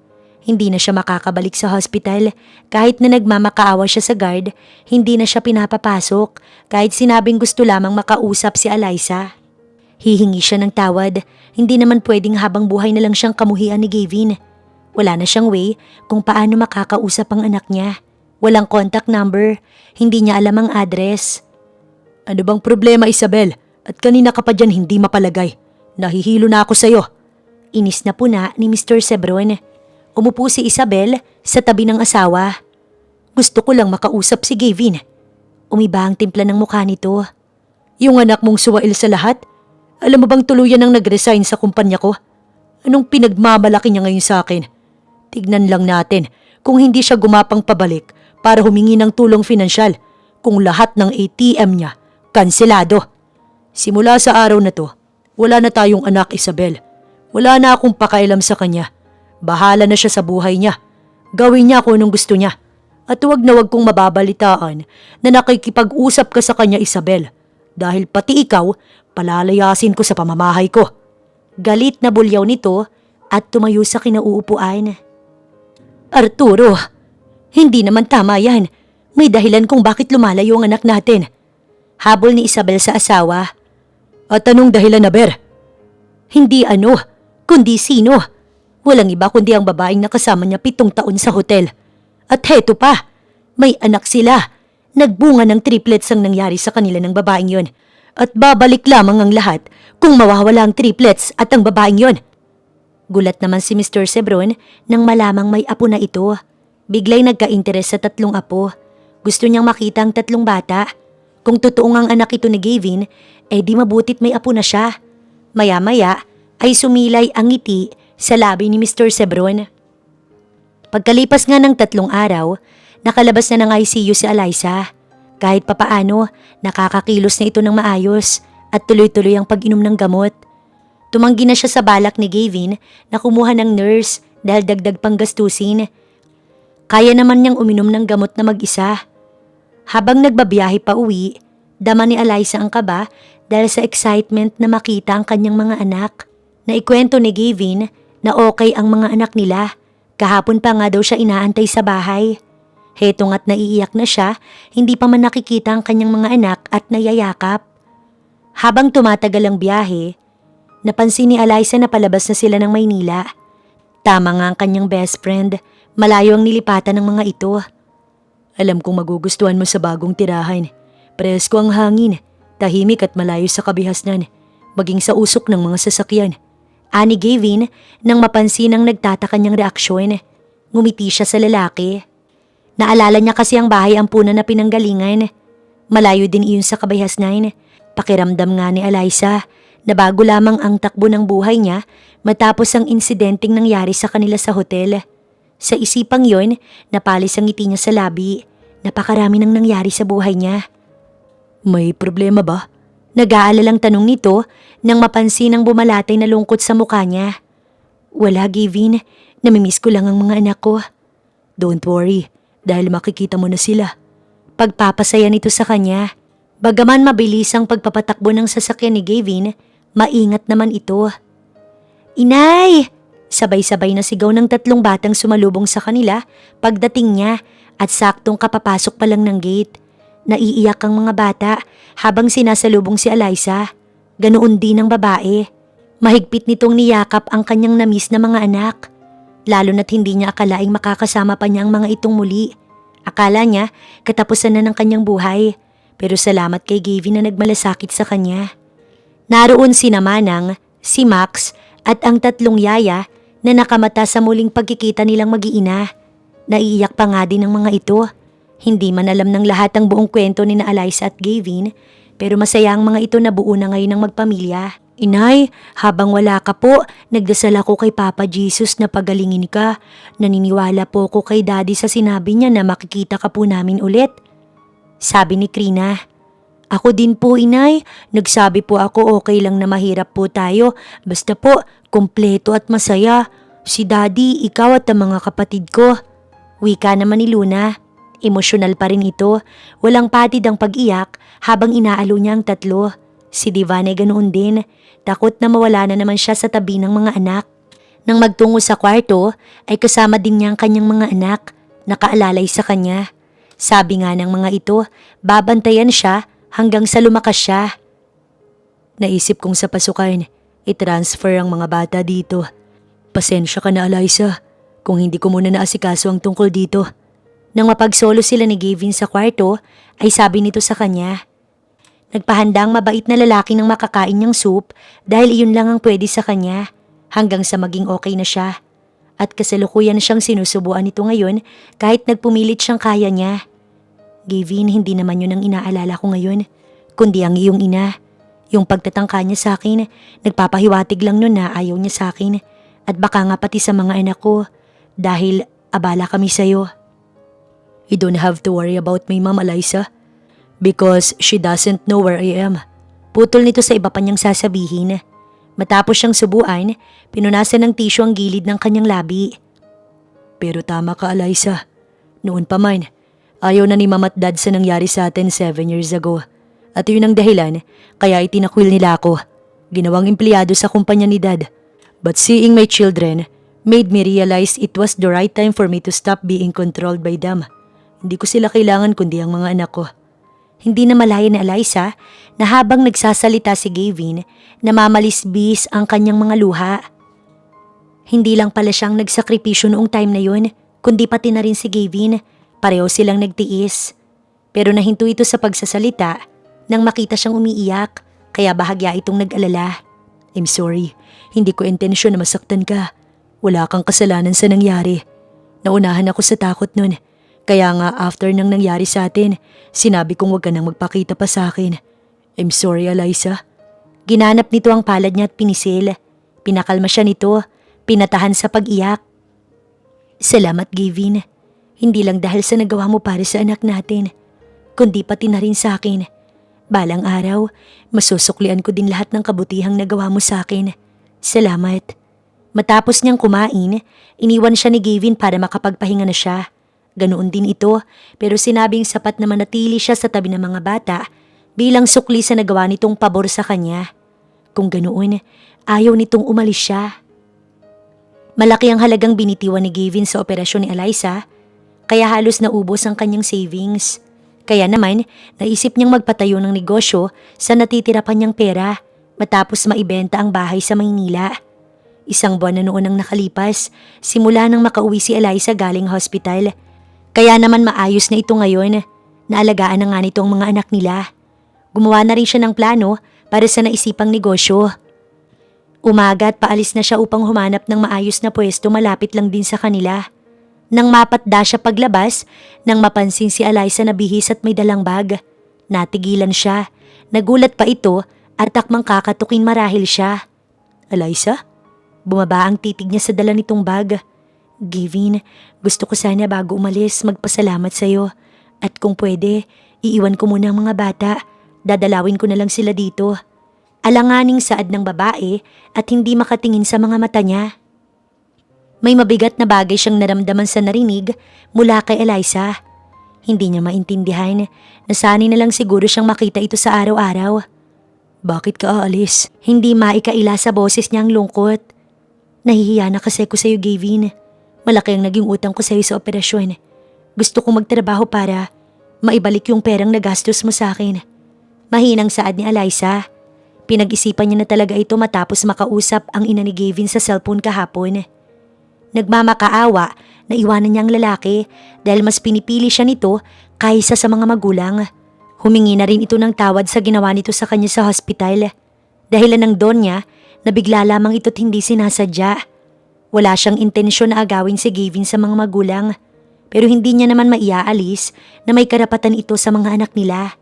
Hindi na siya makakabalik sa hospital. Kahit na nagmamakaawa siya sa guard, hindi na siya pinapapasok kahit sinabing gusto lamang makausap si Eliza. Hihingi siya ng tawad, hindi naman pwedeng habang buhay na lang siyang kamuhian ni Gavin. Wala na siyang way kung paano makakausap ang anak niya. Walang contact number, hindi niya alam ang address. Ano bang problema, Isabel? At kanina ka pa dyan hindi mapalagay. Nahihilo na ako sa'yo. Inis na puna ni Mr. Sebron. Umupo si Isabel sa tabi ng asawa. Gusto ko lang makausap si Gavin. Umiba ang timpla ng mukha nito. Yung anak mong suwail sa lahat? Alam mo bang tuluyan ang nag-resign sa kumpanya ko? Anong pinagmamalaki niya ngayon sa akin? Tignan lang natin kung hindi siya gumapang pabalik para humingi ng tulong finansyal kung lahat ng ATM niya kanselado. Simula sa araw na to, wala na tayong anak, Isabel. Wala na akong pakailam sa kanya. Bahala na siya sa buhay niya. Gawin niya kung anong gusto niya. At huwag na huwag kong mababalitaan na nakikipag-usap ka sa kanya, Isabel. Dahil pati ikaw, palalayasin ko sa pamamahay ko. Galit na bulyaw nito at tumayo sa kinauupuan. Arturo, Hindi naman tama yan. May dahilan kung bakit lumalayo ang anak natin. Habol ni Isabel sa asawa. At anong dahilan na, Ber? Hindi ano, kundi sino. Walang iba kundi ang babaeng nakasama niya 7 taon sa hotel. At heto pa, may anak sila. Nagbunga ng triplets ang nangyari sa kanila ng babaeng yon. At babalik lamang ang lahat kung mawawala ang triplets at ang babaeng yon. Gulat naman si Mr. Sebron nang malamang may apo na ito. Biglay nagka-interes sa 3 apo. Gusto niyang makita ang 3 bata. Kung totoong ang anak ito ni Gavin, di mabutit may apo na siya. Maya-maya ay sumilay ang ngiti sa labi ni Mr. Sebron. Pagkalipas nga ng 3 araw, nakalabas na ng ICU si Eliza. Kahit papaano, nakakakilos na ito ng maayos at tuloy-tuloy ang pag-inom ng gamot. Tumanggi na siya sa balak ni Gavin na kumuha ng nurse dahil dagdag pang gastusin. Kaya naman niyang uminom ng gamot na mag-isa. Habang nagbabiyahe pa uwi, dama ni Eliza ang kaba dahil sa excitement na makita ang kanyang mga anak. Naikwento ni Gavin na okay ang mga anak nila. Kahapon pa nga daw siya inaantay sa bahay. Heto nga't naiiyak na siya, hindi pa man nakikita ang kanyang mga anak at nayayakap. Habang tumatagal ang biyahe, napansin ni Eliza na palabas na sila ng Maynila. Tama nga ang kanyang best friend, malayo ang nilipatan ng mga ito. Alam kong magugustuhan mo sa bagong tirahan. Presko ang hangin, tahimik at malayo sa kabihasnan, maging sa usok ng mga sasakyan. Ani Gavin nang mapansin ang nagtataka niyang reaksyon. Ngumiti siya sa lalaki. Naalala niya kasi ang bahay ampunan na pinanggalingan. Malayo din iyon sa kabihasnan. Pakiramdam nga ni Eliza na bago lamang ang takbo ng buhay niya matapos ang insidenteng nangyari sa kanila sa hotel. Sa isipang yon, napalis ang ngiti niya sa labi. Napakarami nang nangyari sa buhay niya. May problema ba? Nag-aalalang tanong nito nang mapansin ang bumalatay na lungkot sa mukha niya. Wala, Gavin. Namimiss ko lang ang mga anak ko. Don't worry, dahil makikita mo na sila. Pagpapasaya nito sa kanya. Bagaman mabilis ang pagpapatakbo ng sasakyan ni Gavin, maingat naman ito. Inay! Sabay-sabay na sigaw ng 3 batang sumalubong sa kanila pagdating niya at saktong kapapasok pa lang ng gate. Naiiyak ang mga bata habang sinasalubong si Eliza. Ganoon din ang babae. Mahigpit nitong niyakap ang kanyang namiss na mga anak. Lalo na't hindi niya akalaing makakasama pa niya ang mga itong muli. Akala niya katapusan na ng kanyang buhay. Pero salamat kay Gavin na nagmalasakit sa kanya. Naroon si Manang, si Max at ang 3 yaya na nakamata sa muling pagkikita nilang mag-iina. Naiiyak pa nga din ang mga ito. Hindi man alam ng lahat ang buong kwento ni na Eliza at Gavin, pero masaya ang mga ito na buo na ngayon ng magpamilya. Inay, habang wala ka po, nagdasal ako kay Papa Jesus na pagalingin ka. Naniniwala po ko kay Daddy sa sinabi niya na makikita ka po namin ulit. Sabi ni Krina. Ako din po, Inay. Nagsabi po ako okay lang na mahirap po tayo. Basta po, kumpleto at masaya. Si Daddy, ikaw at ang mga kapatid ko. Wika naman ni Luna. Emosyonal pa rin ito. Walang patid ang pag-iyak habang inaalo niya ang 3. Si Divane ganoon din. Takot na mawala na naman siya sa tabi ng mga anak. Nang magtungo sa kwarto, ay kasama din niya ang kanyang mga anak. Nakaalalay sa kanya. Sabi nga ng mga ito, babantayan siya hanggang sa lumakas siya. Naisip kong sa pasukan, i-transfer ang mga bata dito. Pasensya ka na, Eliza, kung hindi ko muna naasikaso ang tungkol dito. Nang mapagsolo sila ni Gavin sa kwarto, ay sabi nito sa kanya. Nagpahanda ang mabait na lalaki ng makakain niyang soup dahil iyon lang ang pwede sa kanya hanggang sa maging okay na siya. At kasalukuyan siyang sinusubuan nito ngayon kahit nagpumilit siyang kaya niya. Gavin, hindi naman yun ang inaalala ko ngayon, kundi ang iyong ina. Yung pagtatangka niya sa akin, nagpapahiwatig lang nun na ayaw niya sa akin at baka nga pati sa mga anak ko dahil abala kami sa'yo. You don't have to worry about my mom, Eliza, because she doesn't know where I am. Putol nito sa iba pa niyang sasabihin. Matapos siyang subuan, pinunasan ng tissue ang gilid ng kanyang labi. Pero tama ka, Eliza. Noon pa man, ayaw na ni Mama at Dad sa nangyari sa atin 7 years ago. At yun ang dahilan kaya itinakwil nila ako. Ginawang empleyado sa kumpanya ni Dad. But seeing my children, made me realize it was the right time for me to stop being controlled by them. Hindi ko sila kailangan kundi ang mga anak ko. Hindi na malaya ni Eliza na habang nagsasalita si Gavin, namamalisbis ang kanyang mga luha. Hindi lang pala siyang nagsakripisyo noong time na yun, kundi pati na rin si Gavin. Pareho silang nagtiis. Pero nahinto ito sa pagsasalita nang makita siyang umiiyak, kaya bahagya itong nag-alala. I'm sorry, hindi ko intensyon na masaktan ka. Wala kang kasalanan sa nangyari. Naunahan ako sa takot nun. Kaya nga after nang nangyari sa atin, sinabi kong huwag ka nang magpakita pa sa akin. I'm sorry, Eliza. Ginanap nito ang palad niya at pinisil. Pinakalma siya nito, pinatahan sa pag-iyak. Salamat, Gavin. Hindi lang dahil sa nagawa mo para sa anak natin, kundi pati na rin sa akin. Balang araw, masusuklian ko din lahat ng kabutihang nagawa mo sa akin. Salamat. Matapos niyang kumain, iniwan siya ni Gavin para makapagpahinga na siya. Ganoon din ito, pero sinabing sapat na manatili siya sa tabi ng mga bata bilang sukli sa nagawa nitong pabor sa kanya. Kung ganoon, ayaw nitong umalis siya. Malaki ang halagang binitiwan ni Gavin sa operasyon ni Eliza, kaya halos naubos ang kanyang savings. Kaya naman, naisip niyang magpatayo ng negosyo sa natitira pa niyang pera matapos maibenta ang bahay sa Maynila. Isang buwan na noon ang nakalipas, simula nang makauwi si Eliza galing hospital. Kaya naman maayos na ito ngayon, naalagaan na nga nito ang mga anak nila. Gumawa na rin siya ng plano para sa naisipang negosyo. Umaga at paalis na siya upang humanap ng maayos na pwesto malapit lang din sa kanila. Nang mapatda siya paglabas, nang mapansin si Eliza na bihis at may dalang bag. Natigilan siya, nagulat pa ito at takmang kakatukin marahil siya. Eliza? Bumaba ang titig niya sa dala nitong bag. Gavin, gusto ko sana bago umalis magpasalamat sa'yo. At kung pwede, iiwan ko muna ang mga bata. Dadalawin ko na lang sila dito. Alanganing saad ng babae at hindi makatingin sa mga mata niya. May mabigat na bagay siyang naramdaman sa narinig mula kay Eliza. Hindi niya maintindihan. Nasanay na lang siguro siyang makita ito sa araw-araw. Bakit ka aalis? Hindi maikaila sa boses niya ang lungkot. Nahihiya na kasi ko sa'yo, Gavin. Malaki ang naging utang ko sa'yo sa operasyon. Gusto kong magtrabaho para maibalik yung perang nagastos mo sa akin. Mahinang saad ni Eliza. Pinag-isipan niya na talaga ito matapos makausap ang ina ni Gavin sa cellphone kahapon. Nagmamakaawa na iwanan niya ang lalaki dahil mas pinipili siya nito kaysa sa mga magulang. Humingi na rin ito ng tawad sa ginawa nito sa kanya sa hospital. Dahilan ng don niya na bigla lamang ito't hindi sinasadya. Wala siyang intensyon na agawin si Gavin sa mga magulang, pero hindi niya naman maiaalis na may karapatan ito sa mga anak nila.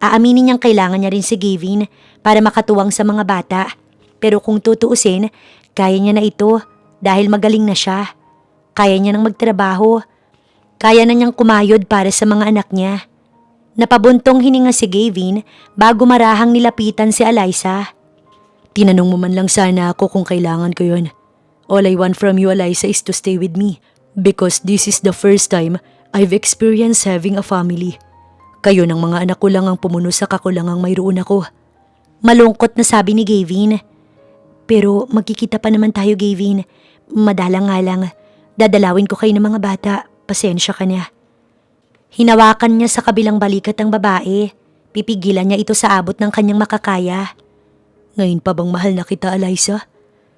Aaminin niyang kailangan niya rin si Gavin para makatuwang sa mga bata, pero kung tutuusin, kaya niya na ito dahil magaling na siya. Kaya niya nang magtrabaho, kaya na niyang kumayod para sa mga anak niya. Napabuntong hininga si Gavin bago marahang nilapitan si Eliza. Tinanong mo man lang sana ako kung kailangan ko yun. All I want from you, Eliza, is to stay with me because this is the first time I've experienced having a family. Kayo ng mga anak ko lang ang pumuno sa kakulangang mayroon ako. Malungkot na sabi ni Gavin. Pero magkikita pa naman tayo, Gavin. Madalang nga lang. Dadalawin ko kayo ng mga bata. Pasensya ka na. Hinawakan niya sa kabilang balikat ang babae. Pipigilan niya ito sa abot ng kanyang makakaya. Ngayon pa bang mahal na kita, Eliza?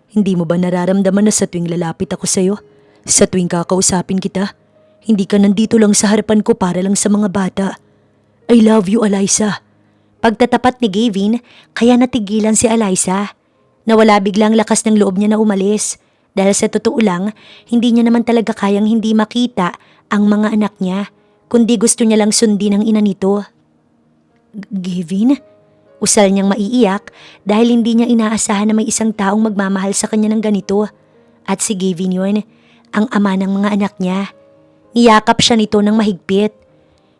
Hindi mo ba nararamdaman na sa tuwing lalapit ako sa'yo, sa tuwing kakausapin kita, hindi ka nandito lang sa harapan ko para lang sa mga bata? I love you, Eliza. Pagtatapat ni Gavin, kaya natigilan si Eliza. Nawala biglang lakas ng loob niya na umalis. Dahil sa totoo lang, hindi niya naman talaga kayang hindi makita ang mga anak niya, kundi gusto niya lang sundin ang ina nito. Gavin? Usal niyang maiiyak dahil hindi niya inaasahan na may isang taong magmamahal sa kanya ng ganito. At si Gavin yun, ang ama ng mga anak niya. Niyakap siya nito ng mahigpit.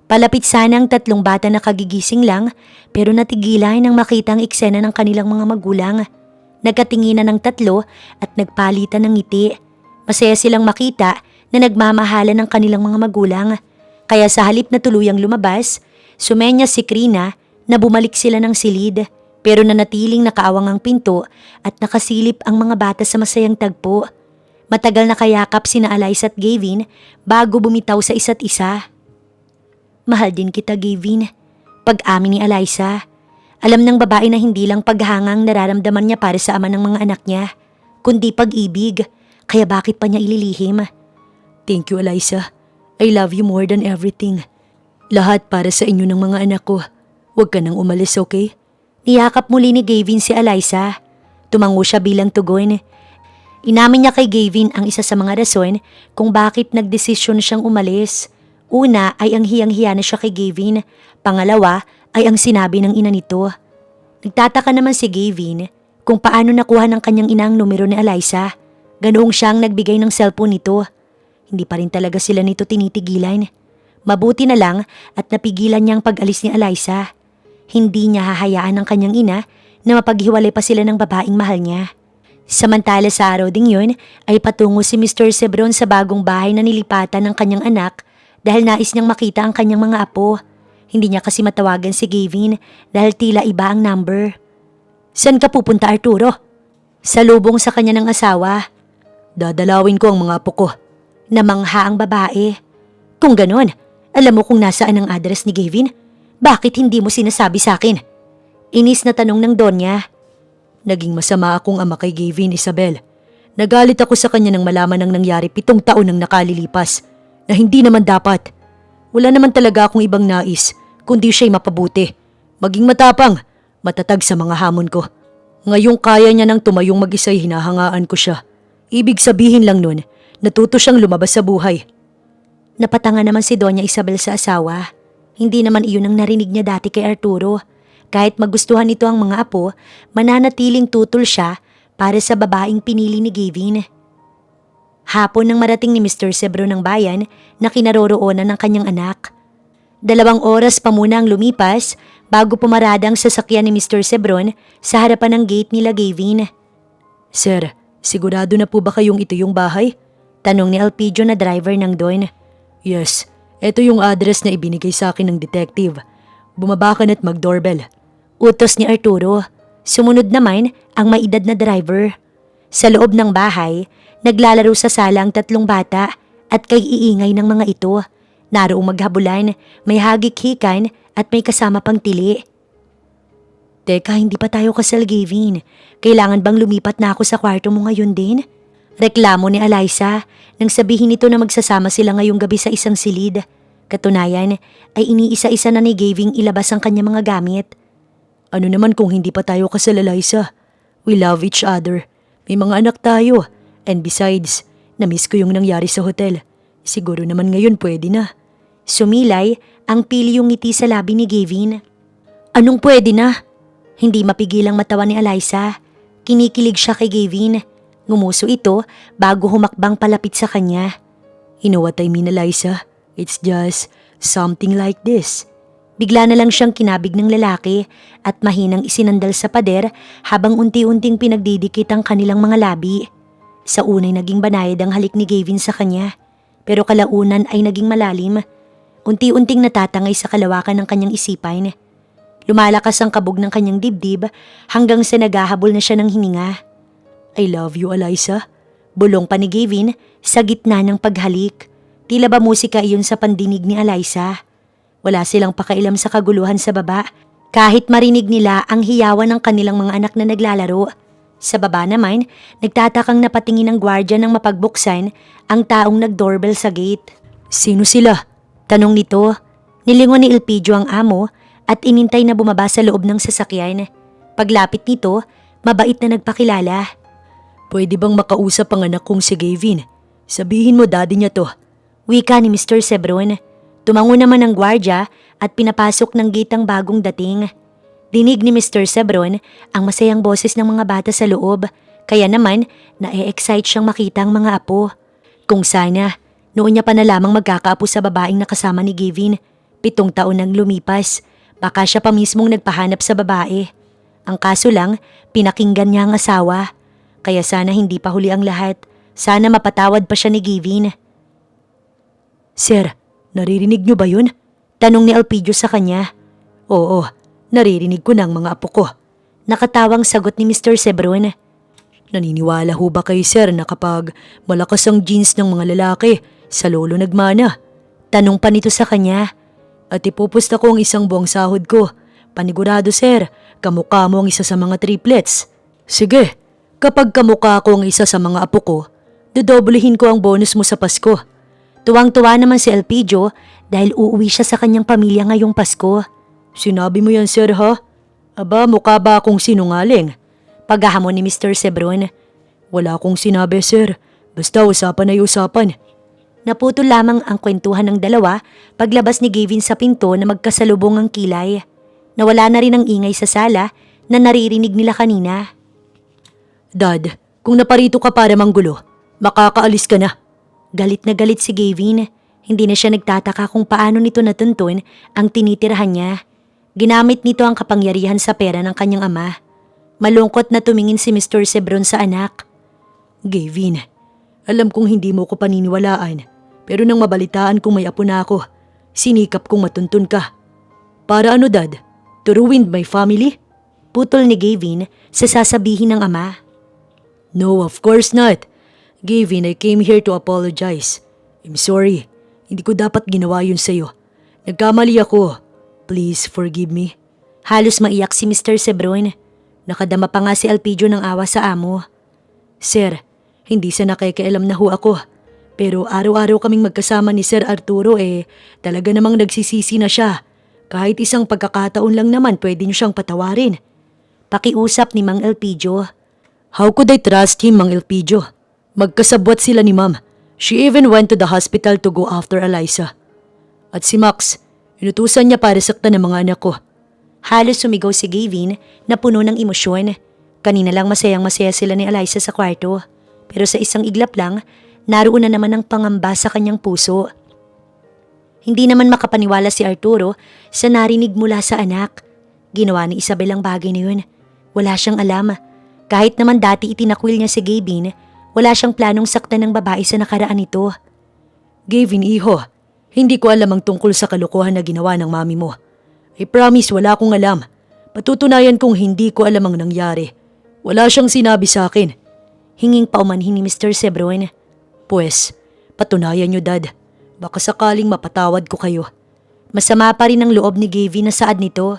Palapit sana ang tatlong bata na kagigising lang pero natigilan nang makita ang eksena ng kanilang mga magulang. Nagkatinginan ng tatlo at nagpalitan ng ngiti. Masaya silang makita na nagmamahalan ng kanilang mga magulang. Kaya sa halip na tuluyang lumabas, sumenya si Krina na bumalik sila ng silid pero nanatiling nakaawang ang pinto at nakasilip ang mga bata sa masayang tagpo. Matagal na kayakap sina Eliza at Gavin bago bumitaw sa isa't isa. Mahal din kita, Gavin. Pag-amin ni Eliza. Alam ng babae na hindi lang paghangang nararamdaman niya para sa ama ng mga anak niya, kundi pag-ibig. Kaya bakit pa niya ililihim? Thank you, Eliza. I love you more than everything. Lahat para sa inyo ng mga anak ko. Huwag ka nang umalis, okay? Niyakap muli ni Gavin si Eliza. Tumango siya bilang tugon. Inamin niya kay Gavin ang isa sa mga rason kung bakit nagdesisyon siyang umalis. Una ay ang hiyang-hiya na siya kay Gavin. Pangalawa ay ang sinabi ng ina nito. Nagtataka naman si Gavin kung paano nakuha ng kanyang ina ang numero ni Eliza. Ganoong siyang nagbigay ng cellphone nito. Hindi pa rin talaga sila nito tinitigilan. Mabuti na lang at napigilan niyang pag-alis ni Eliza. Hindi niya hahayaan ng kanyang ina na mapaghiwalay pa sila ng babaeng mahal niya. Samantala sa araw ding yun ay patungo si Mr. Sebron sa bagong bahay na nilipatan ng kanyang anak dahil nais niyang makita ang kanyang mga apo. Hindi niya kasi matawagan si Gavin dahil tila iba ang number. Saan ka pupunta, Arturo? Salubong sa kanya ng asawa. Dadalawin ko ang mga apo ko. Namangha ang babae. Kung ganon, alam mo kung nasaan ang address ni Gavin? Bakit hindi mo sinasabi sa akin? Inis na tanong ng Donya. Naging masama akong ama kay Gavin, Isabel. Nagalit ako sa kanya nang malaman ang nangyari 7 taon nang nakalilipas na hindi naman dapat. Wala naman talaga akong ibang nais kundi siya'y mapabuti. Maging matapang, matatag sa mga hamon ko. Ngayong kaya niya nang tumayong mag-isa'y hinahangaan ko siya. Ibig sabihin lang nun, natuto siyang lumabas sa buhay. Napatanga naman si Doña Isabel sa asawa. Hindi naman iyon ang narinig niya dati kay Arturo. Kahit magustuhan nito ang mga apo, mananatiling tutol siya para sa babaeng pinili ni Gavin. Hapon nang marating ni Mr. Sebro ng bayan na kinaroroonan ng kanyang anak. 2 oras pa muna ang lumipas bago pumarada ang sasakyan ni Mr. Sebron sa harapan ng gate nila Gavin. Sir, sigurado na po ba kayong ito yung bahay? Tanong ni Elpidio na driver ng Don. Yes, ito yung address na ibinigay sa akin ng detective. Bumaba ka na't mag-doorbell. Utos ni Arturo. Sumunod naman ang may edad na driver. Sa loob ng bahay, naglalaro sa sala ang 3 bata at kay iingay ng mga ito. Naroong maghabulan, may hagik-hikan at may kasama pang tili. Teka, hindi pa tayo kasal, Gavin. Kailangan bang lumipat na ako sa kwarto mo ngayon din? Reklamo ni Eliza nang sabihin nito na magsasama sila ngayong gabi sa isang silid. Katunayan ay iniisa-isa na ni Gavin ilabas ang kanyang mga gamit. Ano naman kung hindi pa tayo kasal, Eliza? We love each other. May mga anak tayo. And besides, na-miss ko yung nangyari sa hotel. Siguro naman ngayon pwede na. Sumilay ang pilyong ngiti sa labi ni Gavin. Anong pwede na? Hindi mapigilang matawa ni Eliza. Kinikilig siya kay Gavin. Ngumuso ito bago humakbang palapit sa kanya. You know what I mean, Eliza? It's just something like this. Bigla na lang siyang kinabig ng lalaki at mahinang isinandal sa pader habang unti-unting pinagdidikit ang kanilang mga labi. Sa unay naging banayad ang halik ni Gavin sa kanya, pero kalaunan ay naging malalim. Unti-unting natatangay sa kalawakan ng kanyang isipan. Lumalakas ang kabog ng kanyang dibdib hanggang sa naghahabol na siya ng hininga. I love you, Eliza. Bulong pa ni Gavin sa gitna ng paghalik. Tila ba musika iyon sa pandinig ni Eliza? Wala silang pakailam sa kaguluhan sa baba kahit marinig nila ang hiyawan ng kanilang mga anak na naglalaro. Sa baba naman, nagtatakang napatingin ng gwardya nang mapagbuksan ang taong nag-doorbell sa gate. Sino sila? Tanong nito. Nilingon ni Elpidio ang amo at inintay na bumaba sa loob ng sasakyan. Paglapit nito, mabait na nagpakilala. Pwede bang makausap ang anak kong si Gavin? Sabihin mo daddy niya to. Wika ni Mr. Sebron. Tumango naman ang gwardya at pinapasok ng gate ang bagong dating. Dinig ni Mr. Sebron ang masayang boses ng mga bata sa loob, kaya naman na-excite siyang makita ang mga apo. Kung sana, noon niya pa na lamang magkakaapo sa babaeng nakasama ni Gavin. 7 taon nang lumipas, baka siya pa mismong nagpahanap sa babae. Ang kaso lang, pinakinggan niya ang asawa. Kaya sana hindi pa huli ang lahat. Sana mapatawad pa siya ni Gavin. Sir, naririnig niyo ba yun? Tanong ni Elpidio sa kanya. Oo, naririnig ko ng mga apo ko. Nakatawang sagot ni Mr. Sebron. Naniniwala ho ba kayo sir na kapag malakas ang genes ng mga lalaki, sa lolo nagmana? Tanong pa nito sa kanya. At ipupusta ko ang isang buwang sahod ko. Panigurado sir, kamukha mo ang isa sa mga triplets. Sige, kapag kamukha ko ang isa sa mga apo ko, dodoblehin ko ang bonus mo sa Pasko. Tuwang-tuwa naman si Elpidio dahil uuwi siya sa kanyang pamilya ngayong Pasko. Sinabi mo yan sir ha? Aba, mukha ba akong sinungaling? Paghahamon ni Mr. Sebron. Wala akong sinabi sir, basta usapan ay usapan. Naputol lamang ang kwentuhan ng dalawa paglabas ni Gavin sa pinto na magkasalubong ang kilay. Nawala na rin ang ingay sa sala na naririnig nila kanina. Dad, kung naparito ka para manggulo, makakaalis ka na. Galit na galit si Gavin. Hindi na siya nagtataka kung paano nito natuntun ang tinitirahan niya. Ginamit nito ang kapangyarihan sa pera ng kanyang ama. Malungkot na tumingin si Mr. Sebron sa anak. Gavin, alam kong hindi mo ko paniniwalaan, pero nang mabalitaan kong may apo na ako, sinikap kong matuntun ka. Para ano dad? To ruin my family? Putol ni Gavin sa sasabihin ng ama. No, of course not. Gavin, I came here to apologize. I'm sorry. Hindi ko dapat ginawa yun sa'yo. Nagkamali ako. Please forgive me. Halos maiyak si Mr. Sebron. Nakadama pa nga si Elpidio ng awa sa amo. Sir, hindi sa nakikialam na ho ako. Pero araw-araw kaming magkasama ni Sir Arturo talaga namang nagsisisi na siya. Kahit isang pagkakataon lang naman pwede niyo siyang patawarin. Pakiusap ni Mang Elpidio. How could I trust him, Mang Elpidio? Magkasabwat sila ni Ma'am. She even went to the hospital to go after Eliza. At si Max, inutusan niya para saktan ng mga anak ko. Halos sumigaw si Gavin na puno ng emosyon. Kanina lang masayang-masaya sila ni Eliza sa kwarto. Pero sa isang iglap lang, naroon na naman ang pangamba sa kanyang puso. Hindi naman makapaniwala si Arturo sa narinig mula sa anak. Ginawa ni Isabel ang bagay na yun. Wala siyang alam. Kahit naman dati itinakwil niya si Gavin, wala siyang planong saktan ng babae sa nakaraan nito. Gavin, iho, hindi ko alam ang tungkol sa kalokohan na ginawa ng mami mo. I promise wala akong alam. Patutunayan kong hindi ko alam ang nangyari. Wala siyang sinabi sa akin. Hinging paumanhin ni Mr. Sebron. Pues, patunayan niyo dad. Baka sakaling mapatawad ko kayo. Masama pa rin ang loob ni Gavin na saad nito.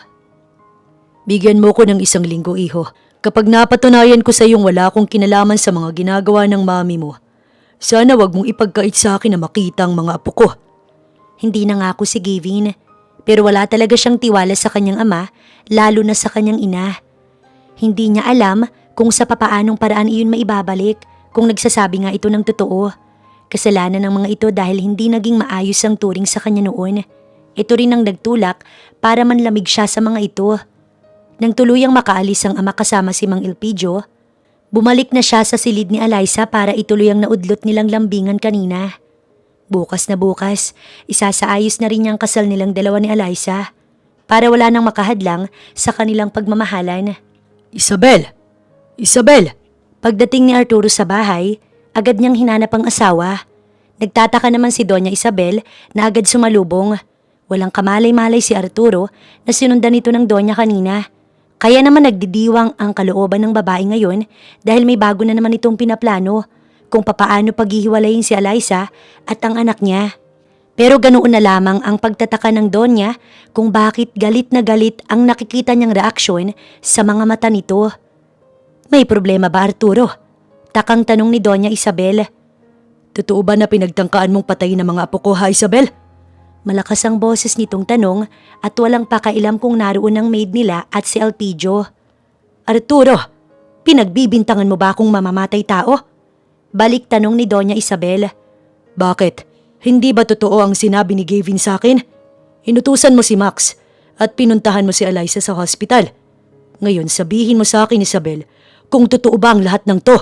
Bigyan mo ko ng 1 linggo iho. Kapag napatunayan ko sa iyong wala akong kinalaman sa mga ginagawa ng mami mo, sana wag mong ipagkait sa akin na makita ang mga apo ko. Hindi na nga ako si Gavin, pero wala talaga siyang tiwala sa kanyang ama, lalo na sa kanyang ina. Hindi niya alam kung sa papaanong paraan iyon maibabalik kung nagsasabi nga ito ng totoo. Kasalanan ng mga ito dahil hindi naging maayos ang turing sa kanya noon. Ito rin ang nagtulak para manlamig siya sa mga ito. Nang tuluyang makaalis ang ama kasama si Mang Elpidio, bumalik na siya sa silid ni Eliza para ituloy ang naudlot nilang lambingan kanina. Bukas na bukas, isasaayos na rin niyang kasal nilang dalawa ni Eliza para wala nang makahadlang sa kanilang pagmamahalan. Isabel! Isabel! Pagdating ni Arturo sa bahay, agad niyang hinanap ang asawa. Nagtataka naman si Doña Isabel na agad sumalubong. Walang kamalay-malay si Arturo na sinundan ito ng Doña kanina. Kaya naman nagdidiwang ang kalooban ng babae ngayon dahil may bago na naman itong pinaplano kung papaano paghihiwalayin si Eliza at ang anak niya. Pero ganoon na lamang ang pagtataka ng Donya kung bakit galit na galit ang nakikita niyang reaksyon sa mga mata nito. May problema ba Arturo? Takang tanong ni Doña Isabel. Totoo ba na pinagtangkaan mong patayin ang mga apo ko ha Isabel? Malakas ang boses nitong tanong at walang pakailam kung naroon ang maid nila at si Elpidio. Arturo, pinagbibintangan mo ba akong mamamatay tao? Balik tanong ni Doña Isabel. Bakit? Hindi ba totoo ang sinabi ni Gavin sa akin? Inutusan mo si Max at pinuntahan mo si Eliza sa hospital. Ngayon sabihin mo sa akin Isabel kung totoo ba ang lahat ng to.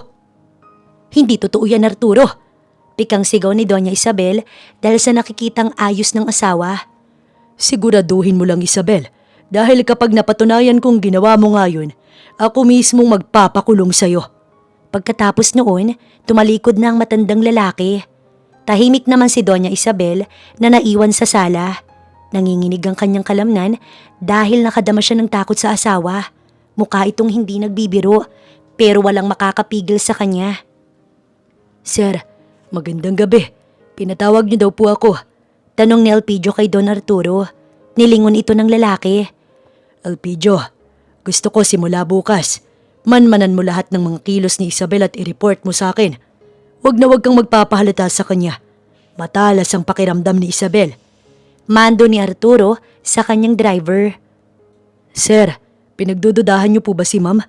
Hindi totoo yan Arturo. Pikang sigaw ni Doña Isabel dahil sa nakikitang ayos ng asawa. Siguraduhin mo lang Isabel, dahil kapag napatunayan kong ginawa mo nga yun, ako mismong magpapakulong sa'yo. Pagkatapos noon, tumalikod na ang matandang lalaki. Tahimik naman si Doña Isabel na naiwan sa sala. Nanginginig ang kanyang kalamnan dahil nakadama siya ng takot sa asawa. Mukha itong hindi nagbibiro, pero walang makakapigil sa kanya. Sir, magandang gabi. Pinatawag niyo daw po ako. Tanong ni Elpidio kay Don Arturo. Nilingon ito ng lalaki. Elpidio, gusto ko simula bukas. Manmanan mo lahat ng mga kilos ni Isabel at i-report mo sa akin. Huwag na huwag kang magpapahalata sa kanya. Matalas ang pakiramdam ni Isabel. Mando ni Arturo sa kanyang driver. Sir, pinagdududahan niyo po ba si ma'am?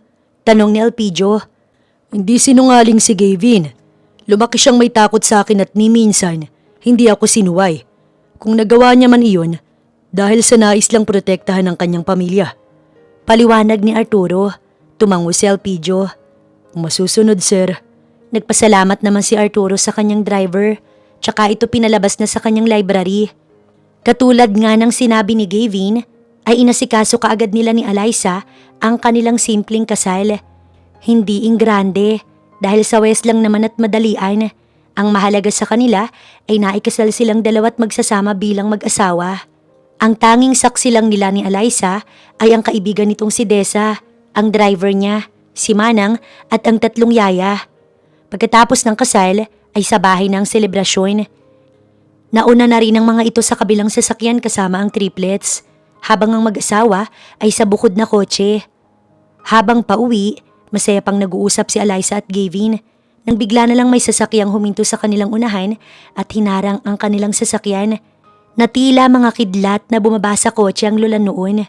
Tanong ni Elpidio. Hindi sinungaling si Gavin. Lumaki siyang may takot sa akin at ni minsan, hindi ako sinuway. Kung nagawa niya man iyon, dahil sa nais lang protektahan ang kanyang pamilya. Paliwanag ni Arturo. Tumango si Elpidio. Masusunod, sir. Nagpasalamat naman si Arturo sa kanyang driver, tsaka ito pinalabas na sa kanyang library. Katulad nga ng sinabi ni Gavin, ay inasikaso kaagad nila ni Eliza ang kanilang simpleng kasal. Hindi ingrande, dahil sa west lang naman at madalian. Ang mahalaga sa kanila ay naikasal silang dalawa at magsasama bilang mag-asawa. Ang tanging saksi lang nila ni Eliza ay ang kaibigan nitong si Desa, ang driver niya, si Manang at ang 3 yaya. Pagkatapos ng kasal ay sa bahay ng selebrasyon. Nauna na rin ang mga ito sa kabilang sasakyan kasama ang triplets, habang ang mag-asawa ay sa bukod na kotse. Habang pauwi, masaya pang nag-uusap si Eliza at Gavin nang bigla na lang may sasakyang huminto sa kanilang unahan at hinarang ang kanilang sasakyan. Na tila mga kidlat na bumaba sa kotse ang lula noon.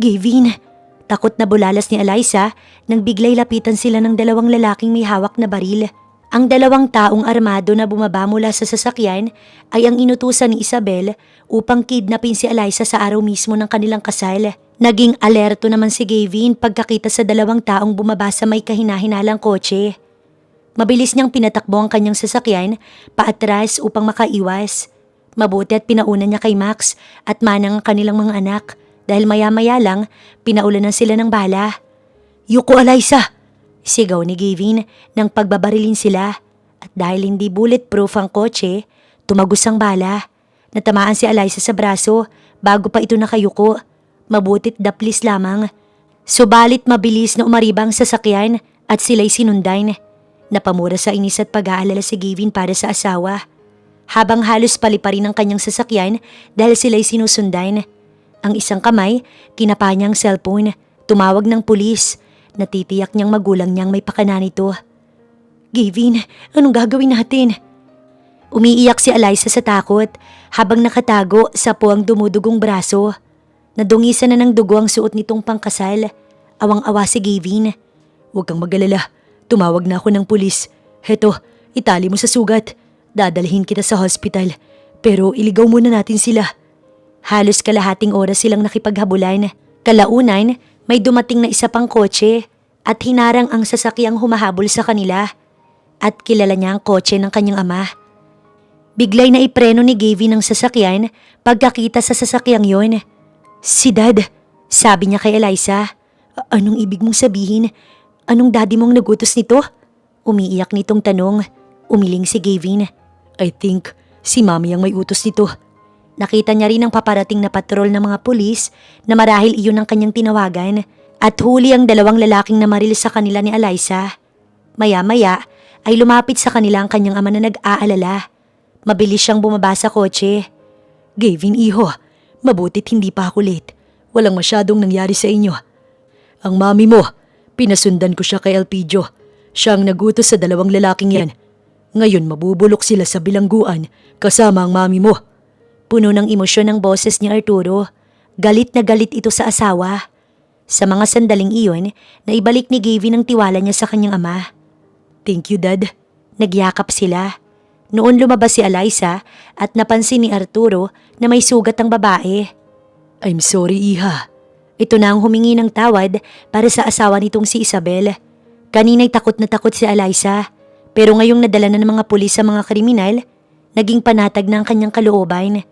Gavin, takot na bulalas ni Eliza nang biglay lapitan sila ng 2 lalaking may hawak na baril. Ang 2 taong armado na bumaba mula sa sasakyan ay ang inutusan ni Isabel upang kidnapin si Eliza sa araw mismo ng kanilang kasal. Naging alerto naman si Gavin pagkakita sa 2 taong bumaba sa may kahinahinalang kotse. Mabilis niyang pinatakbo ang kanyang sasakyan paatras upang makaiwas. Mabuti at pinauna niya kay Max at Manang ang kanilang mga anak dahil maya-maya lang pinaulanan sila ng bala. "Yuko, Eliza!" sigaw ni Gavin nang pagbabarilin sila at dahil hindi bulletproof ang kotse, tumagos ang bala. Natamaan si Eliza sa braso bago pa ito nakayuko. Mabutit daplis lamang. Subalit mabilis na umaribang sasakyan at sila'y sinundan. Napamura sa inis at pag-aalala si Gavin para sa asawa. Habang halos palipa rin ang kanyang sasakyan dahil sila'y sinusundan. Ang isang kamay, kinapa niyang cellphone, tumawag ng pulis. Natitiyak niyang magulang niyang may pakana nito. "Gavin, anong gagawin natin?" Umiiyak si Eliza sa takot habang nakatago sa puwang dumudugong braso. Nadungisan na ng dugo ang suot nitong pangkasal. Awang-awa si Gavin. "Huwag kang mag-alala. Tumawag na ako ng pulis. Heto, itali mo sa sugat. Dadalhin kita sa hospital. Pero iligaw muna natin sila." Halos kalahating oras silang nakipaghabulan. Kalaunan, may dumating na isa pang kotse at hinarang ang sasakyang humahabol sa kanila. At kilala niya ang kotse ng kanyang ama. Biglay na ipreno ni Gavin ang sasakyan pagkakita sa sasakyang yon. "Si Dad," sabi niya kay Eliza. "Anong ibig mong sabihin? Anong daddy mong nagutos nito?" Umiiyak nitong tanong. Umiling si Gavin. "I think si Mami ang may utos nito." Nakita niya rin ang paparating na patrol ng mga pulis na marahil iyon ang kanyang tinawagan at huli ang 2 lalaking namaril sa kanila ni Eliza. Maya-maya ay lumapit sa kanila ang kanyang ama na nag-aalala. Mabilis siyang bumaba sa kotse. "Gavin, iho, mabutit hindi pa ako late. Walang masyadong nangyari sa inyo. Ang mami mo, pinasundan ko siya kay Elpidio. Siya ang nagutos sa 2 lalaking yan. Ngayon mabubulok sila sa bilangguan kasama ang mami mo." Puno ng emosyon ang boses ni Arturo. Galit na galit ito sa asawa. Sa mga sandaling iyon, naibalik ni Gavin ang tiwala niya sa kanyang ama. "Thank you, Dad." Nagyakap sila. Noon lumabas si Eliza at napansin ni Arturo na may sugat ang babae. "I'm sorry, Iha." Ito na ang humingi ng tawad para sa asawa nitong si Isabel. Kanina'y takot na takot si Eliza, pero ngayong nadala na ng mga pulis sa mga kriminal, naging panatag na ang kanyang kalooban.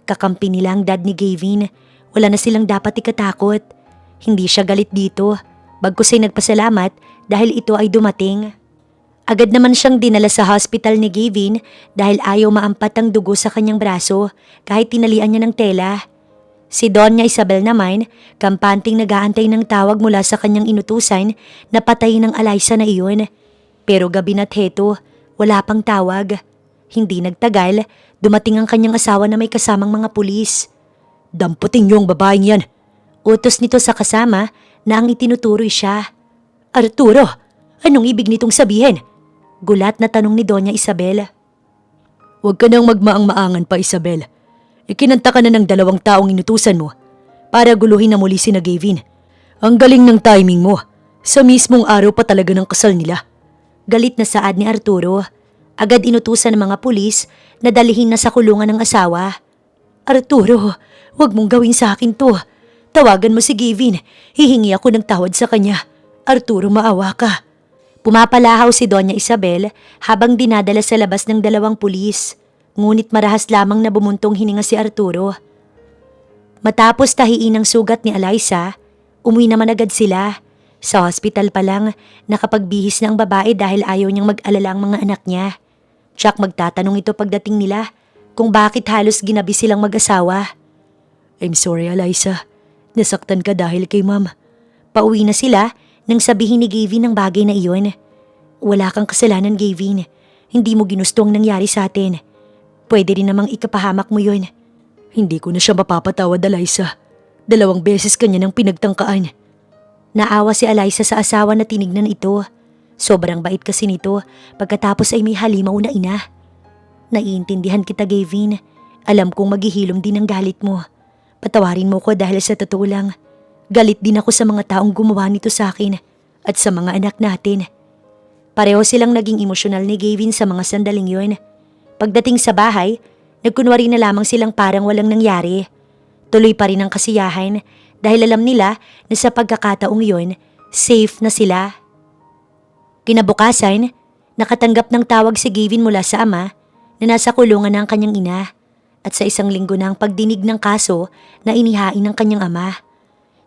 Kakampi nila ang dad ni Gavin. Wala na silang dapat ikatakot. Hindi siya galit dito, bagkus ay nagpasalamat dahil ito ay dumating. Agad naman siyang dinala sa hospital ni Gavin dahil ayaw maampat ang dugo sa kanyang braso kahit tinalian niya ng tela. Si Doña Isabel naman, kampanting nag-aantay ng tawag mula sa kanyang inutusan na patayin ng Eliza na iyon. Pero gabi na't heto, wala pang tawag. Hindi nagtagal, dumating ang kanyang asawa na may kasamang mga pulis. Damputin niyo ang babaeng yan. Utos nito sa kasama na ang itinuturoy siya. Arturo, anong ibig nitong sabihin? Gulat na tanong ni Doña Isabel. Huwag ka nang magmaang-maangan pa, Isabel. Ikinanta ka na ng 2 taong inutusan mo para guluhin na muli sina Gavin. Ang galing ng timing mo. Sa mismong araw pa talaga ng kasal nila. Galit na saad ni Arturo. Agad inutusan ng mga pulis na dalihin na sa kulungan ng asawa. Arturo, huwag mong gawin sa akin to. Tawagan mo si Gavin. Hihingi ako ng tawad sa kanya. Arturo, maawa ka. Pumapalahaw si Doña Isabel habang dinadala sa labas ng 2 pulis. Ngunit marahas lamang na bumuntong hininga si Arturo. Matapos tahiin ang sugat ni Eliza, umuwi naman agad sila. Sa hospital pa lang, nakapagbihis na ang babae dahil ayaw niyang mag-alala ang mga anak niya. Tsak magtatanong ito pagdating nila kung bakit halos ginabi silang mag-asawa. I'm sorry, Eliza. Nasaktan ka dahil kay Ma'am. Pauwi na sila nang sabihin ni Gavin ang bagay na iyon. Wala kang kasalanan, Gavin. Hindi mo ginusto ang nangyari sa atin. Pwede rin namang ikapahamak mo yun. Hindi ko na siya mapapatawad, Eliza. 2 beses kanya nang pinagtangkaan. Naawa si Eliza sa asawa na tinignan ito. Sobrang bait kasi nito pagkatapos ay may halimaw na ina. Naiintindihan kita, Gavin. Alam kong maghihilom din ang galit mo. Patawarin mo ko dahil sa totoo lang. Galit din ako sa mga taong gumawa nito sa akin at sa mga anak natin. Pareho silang naging emosyonal ni Gavin sa mga sandaling yun. Pagdating sa bahay, nagkunwari na lamang silang parang walang nangyari. Tuloy pa rin ang kasiyahan dahil alam nila na sa pagkakataong yun, safe na sila. Kinabukasan, nakatanggap ng tawag si Gavin mula sa ama na nasa kulungan na ang kanyang ina at sa 1 linggo na ang pagdinig ng kaso na inihain ng kanyang ama.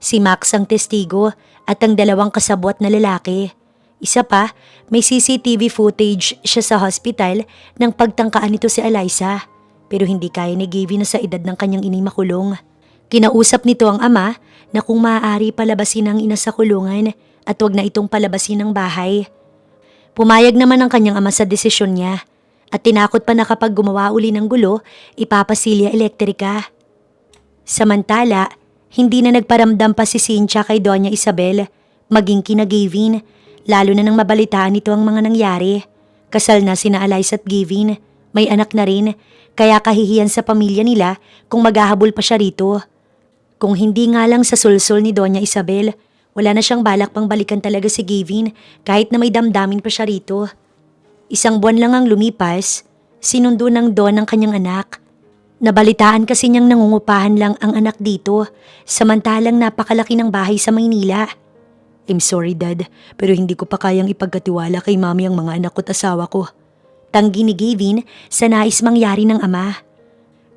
Si Max ang testigo at ang 2 kasabwat na lalaki. Isa pa, may CCTV footage siya sa hospital nang pagtangkaan nito si Eliza. Pero hindi kaya ni Gavin na sa edad ng kanyang inay makulong. Kinausap nito ang ama na kung maaari palabasin ang ina sa kulungan at wag na itong palabasin ng bahay. Pumayag naman ang kanyang ama sa desisyon niya at tinakot pa na kapag gumawa uli ng gulo, ipapasilya elektrika. Samantala, hindi na nagparamdam pa si Cynthia kay Doña Isabel, maging kina Gavin. Lalo na nang mabalitaan nito ang mga nangyari. Kasal na sina Eliza at Gavin. May anak na rin, kaya kahihiyan sa pamilya nila kung maghahabol pa siya rito. Kung hindi nga lang sa sulsol ni Doña Isabel, wala na siyang balak pang balikan talaga si Gavin kahit na may damdamin pa siya rito. 1 buwan lang ang lumipas, sinundo ng Don ang kanyang anak. Nabalitaan kasi niyang nangungupahan lang ang anak dito, samantalang napakalaki ng bahay sa Maynila. I'm sorry, Dad, pero hindi ko pa kayang ipagkatiwala kay Mami ang mga anak ko't asawa ko. Tanggi ni Gavin sa nais mangyari ng ama.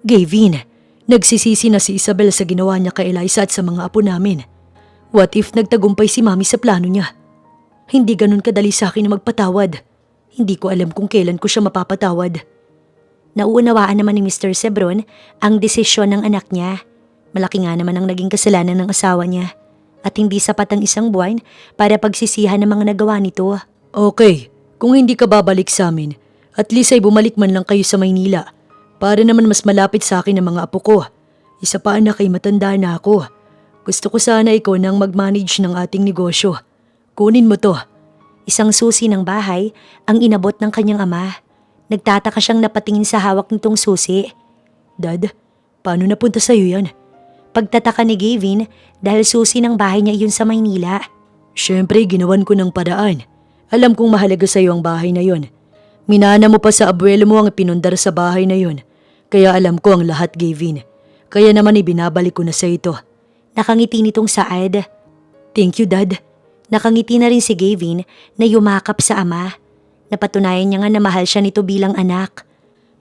Gavin, nagsisisi na si Isabel sa ginawa niya kay Eliza at sa mga apo namin. What if nagtagumpay si Mami sa plano niya? Hindi ganun kadali sa akin na magpatawad. Hindi ko alam kung kailan ko siya mapapatawad. Nauunawaan naman ni Mr. Sebron ang desisyon ng anak niya. Malaki nga naman ang naging kasalanan ng asawa niya. At hindi sapat ang 1 buwan para pagsisihan ng mga nagawa nito. Okay, kung hindi ka babalik sa amin, at least ay bumalik man lang kayo sa Maynila para naman mas malapit sa akin ang mga apo ko. Isa pa anak ay matanda na ako. Gusto ko sana ikaw nang mag-manage ng ating negosyo. Kunin mo to. 1 susi ng bahay ang inabot ng kanyang ama. Nagtataka siyang napatingin sa hawak nitong susi. Dad, paano napunta sa'yo yan? Pagtataka ni Gavin dahil susi ng bahay niya iyon sa Maynila. Siyempre, ginawan ko ng paraan. Alam kong mahalaga sa'yo ang bahay na yon. Minana mo pa sa abuelo mo ang pinundar sa bahay na yon. Kaya alam ko ang lahat, Gavin. Kaya naman ibinabalik ko na sa ito. Nakangiti nitong saad. Thank you, Dad. Nakangiti na rin si Gavin na yumakap sa ama. Napatunayan niya nga na mahal siya nito bilang anak.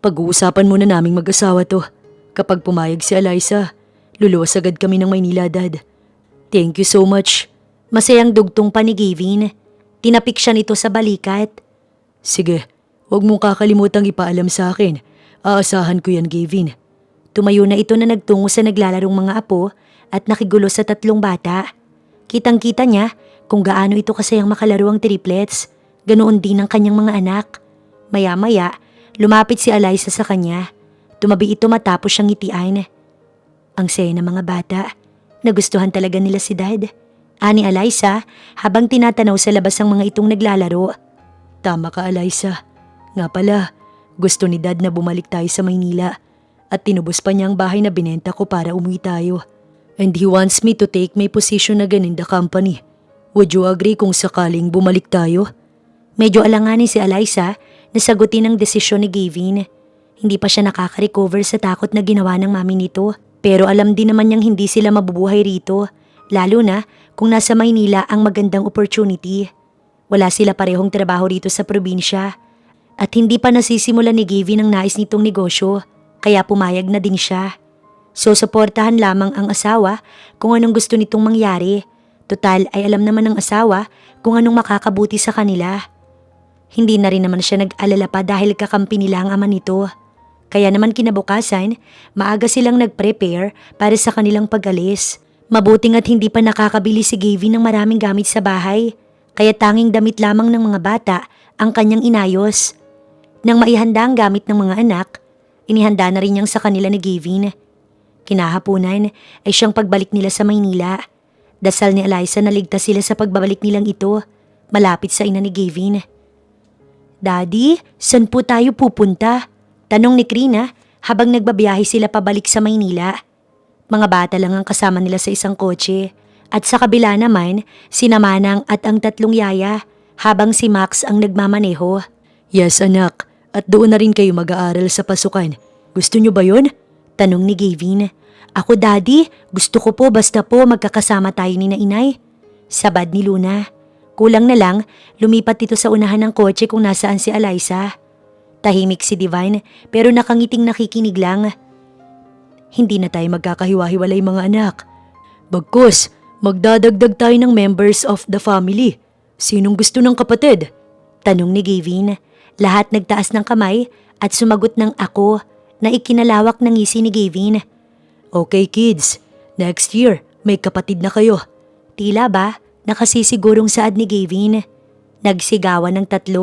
Pag-uusapan muna naming mag-asawa to. Kapag pumayag si Eliza, luluwas agad kami ng Maynila, Dad. Thank you so much. Masayang dugtong pa ni Gavin. Tinapik siya nito sa balikat. Sige, huwag mong kakalimutang ipaalam sa akin. Aasahan ko yan, Gavin. Tumayo na ito na nagtungo sa naglalarong mga apo at nakigulo sa 3 bata. Kitang-kita niya kung gaano ito kasayang makalaro ang triplets. Ganoon din ang kanyang mga anak. Maya-maya, lumapit si Eliza sa kanya. Tumabi ito matapos siyang ngitian. Ang saya ng mga bata. Nagustuhan talaga nila si Dad. Ani Eliza habang tinatanaw sa labas ang mga itong naglalaro. Tama ka, Eliza. Nga pala, gusto ni Dad na bumalik tayo sa Maynila at tinubos pa niya ang bahay na binenta ko para umuwi tayo. And he wants me to take my position again in the company. Would you agree kung sakaling bumalik tayo? Medyo alanganin si Eliza na sagutin ang desisyon ni Gavin. Hindi pa siya nakaka-recover sa takot na ginawa ng mami nito. Pero alam din naman niyang hindi sila mabubuhay rito. Lalo na kung nasa Maynila ang magandang opportunity. Wala sila parehong trabaho rito sa probinsya. At hindi pa nasisimula ni Gavin ang nais nitong negosyo. Kaya pumayag na din siya. So suportahan lamang ang asawa kung anong gusto nitong mangyari. Total ay alam naman ng asawa kung anong makakabuti sa kanila. Hindi na rin naman siya nag-alala pa dahil kakampi nila ang ama nito. Kaya naman kinabukasan, maaga silang nag-prepare para sa kanilang pag-alis. Mabuting at hindi pa nakakabili si Gavin ng maraming gamit sa bahay. Kaya tanging damit lamang ng mga bata ang kanyang inayos. Nang maihanda ang gamit ng mga anak, inihanda na rin niyang sa kanila ni Gavin. Kinahapunan ay siyang pagbalik nila sa Maynila. Dasal ni Eliza na ligtas sila sa pagbabalik nilang ito, malapit sa ina ni Gavin. Daddy, saan po tayo pupunta? Tanong ni Krina habang nagbabiyahe sila pabalik sa Maynila. Mga bata lang ang kasama nila sa isang kotse at sa kabila naman sina Manang at ang 3 yaya habang si Max ang nagmamaneho. Yes, anak. At doon na rin kayo mag-aaral sa pasukan. Gusto niyo ba yun? Tanong ni Gavin. Ako, Daddy, gusto ko po basta po magkakasama tayo ni na inay. Sabad ni Luna. Kulang na lang, lumipat ito sa unahan ng kotse kung nasaan si Eliza. Tahimik si Divine pero nakangiting nakikinig lang. Hindi na tayo magkakahiwa-hiwalay mga anak. Bagkus, magdadagdag tayo ng members of the family. Sinong gusto ng kapatid? Tanong ni Gavin. Lahat nagtaas ng kamay at sumagot ng ako na ikinalawak ng ngisi ni Gavin. Okay kids, next year may kapatid na kayo. Tila ba nakasisigurong saad ni Gavin? Nagsigawan ng 3.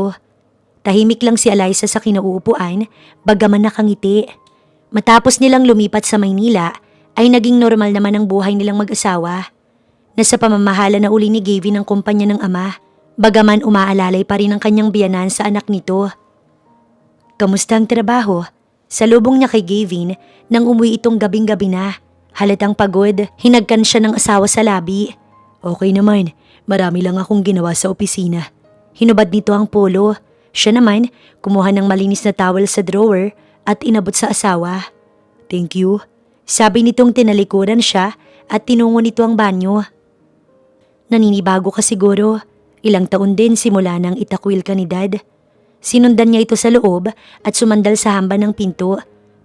Tahimik lang si Eliza sa kinauupuan, bagaman nakangiti. Matapos nilang lumipat sa Maynila, ay naging normal naman ang buhay nilang mag-asawa. Nasa pamamahala na uli ni Gavin ang kumpanya ng ama, bagaman umaalalay pa rin ang kanyang biyanan sa anak nito. Kamusta ang trabaho? Salubong niya kay Gavin nang umuwi itong gabing-gabi na. Halatang pagod, hinagkan siya ng asawa sa labi. Okay naman, marami lang akong ginawa sa opisina. Hinubad nito ang polo. Siya naman, kumuha ng malinis na towel sa drawer at inabot sa asawa. Thank you. Sabi nitong tinalikuran siya at tinungo nito ang banyo. Naninibago ka siguro. Ilang taon din simula nang itakwil ka ni Dad. Sinundan niya ito sa loob at sumandal sa hamba ng pinto.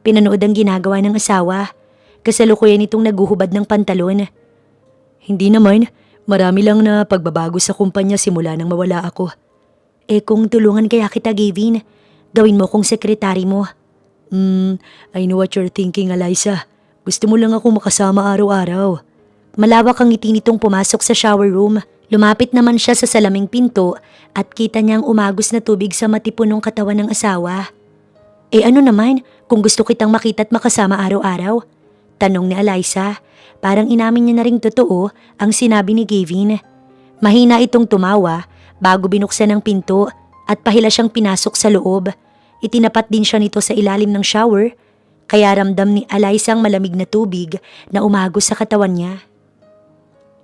Pinanood ang ginagawa ng asawa. Kasalukuyan itong naguhubad ng pantalon. Hindi naman, marami lang na pagbabago sa kumpanya simula nang mawala ako. Kung tulungan kaya kita, Gavin, gawin mo kong sekretary mo. I know what you're thinking, Eliza. Gusto mo lang ako makasama araw-araw. Malawak ang ngiti nitong pumasok sa shower room. Lumapit naman siya sa salaming pinto at kita niyang umagos na tubig sa matipunong katawan ng asawa. Ano naman kung gusto kitang makita at makasama araw-araw? Tanong ni Eliza. Parang inamin niya na ring totoo ang sinabi ni Gavin. Mahina itong tumawa bago binuksan ang pinto at pahila siyang pinasok sa loob. Itinapat din siya nito sa ilalim ng shower, kaya ramdam ni Eliza ang malamig na tubig na umagos sa katawan niya.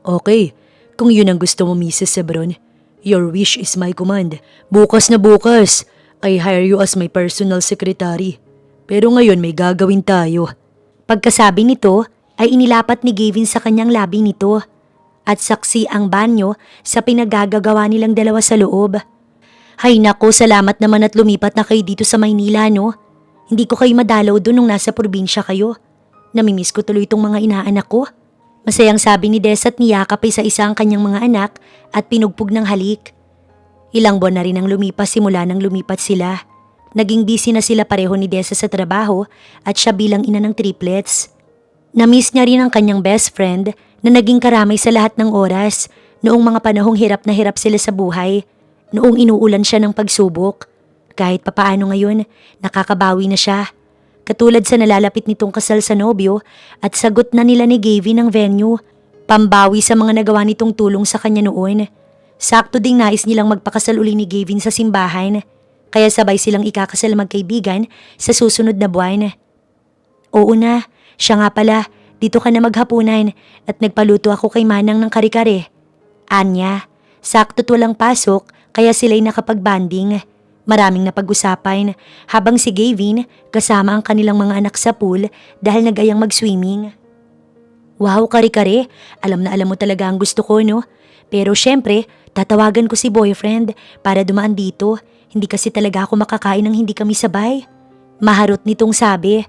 Okay, kung yun ang gusto mo, Mrs. Sebron, your wish is my command. Bukas na bukas, I hire you as my personal secretary. Pero ngayon may gagawin tayo. Pagkasabi nito, ay inilapat ni Gavin sa kanyang labi nito. At saksi ang banyo sa pinagagagawa nilang dalawa sa loob. Hay nako, salamat naman at lumipat na kayo dito sa Maynila, no? Hindi ko kayo madalaw doon nung nasa probinsya kayo. Namimiss ko tuloy itong mga inaanak ko. Masayang sabi ni Des at niyakap sa isa ang kanyang mga anak at pinugpog ng halik. Ilang buwan na rin ang lumipas simula nang lumipat sila. Naging busy na sila pareho ni Dessa sa trabaho at siya bilang ina ng triplets. Na-miss niya rin ang kanyang best friend na naging karamay sa lahat ng oras noong mga panahong hirap na hirap sila sa buhay, noong inuulan siya ng pagsubok. Kahit papaano ngayon, nakakabawi na siya. Katulad sa nalalapit nitong kasal sa nobyo at sagot na nila ni Gavin ang venue, pambawi sa mga nagawa nitong tulong sa kanya noon. Sakto ding nais nilang magpakasal uli ni Gavin sa simbahan. Kaya sabay silang ikakasal magkaibigan sa susunod na buwan. Oo na, siya nga pala, dito ka na maghapunan at nagpaluto ako kay Manang ng kare-kare. Anya, sakto't walang pasok kaya sila'y nakapag-banding. Maraming napag-usapan habang si Gavin kasama ang kanilang mga anak sa pool dahil nag-ayang mag-swimming. Wow, kare-kare, alam na alam mo talaga ang gusto ko, no? Pero syempre, tatawagan ko si boyfriend para dumaan dito. Hindi kasi talaga ako makakain ng hindi kami sabay. Maharot nitong sabi.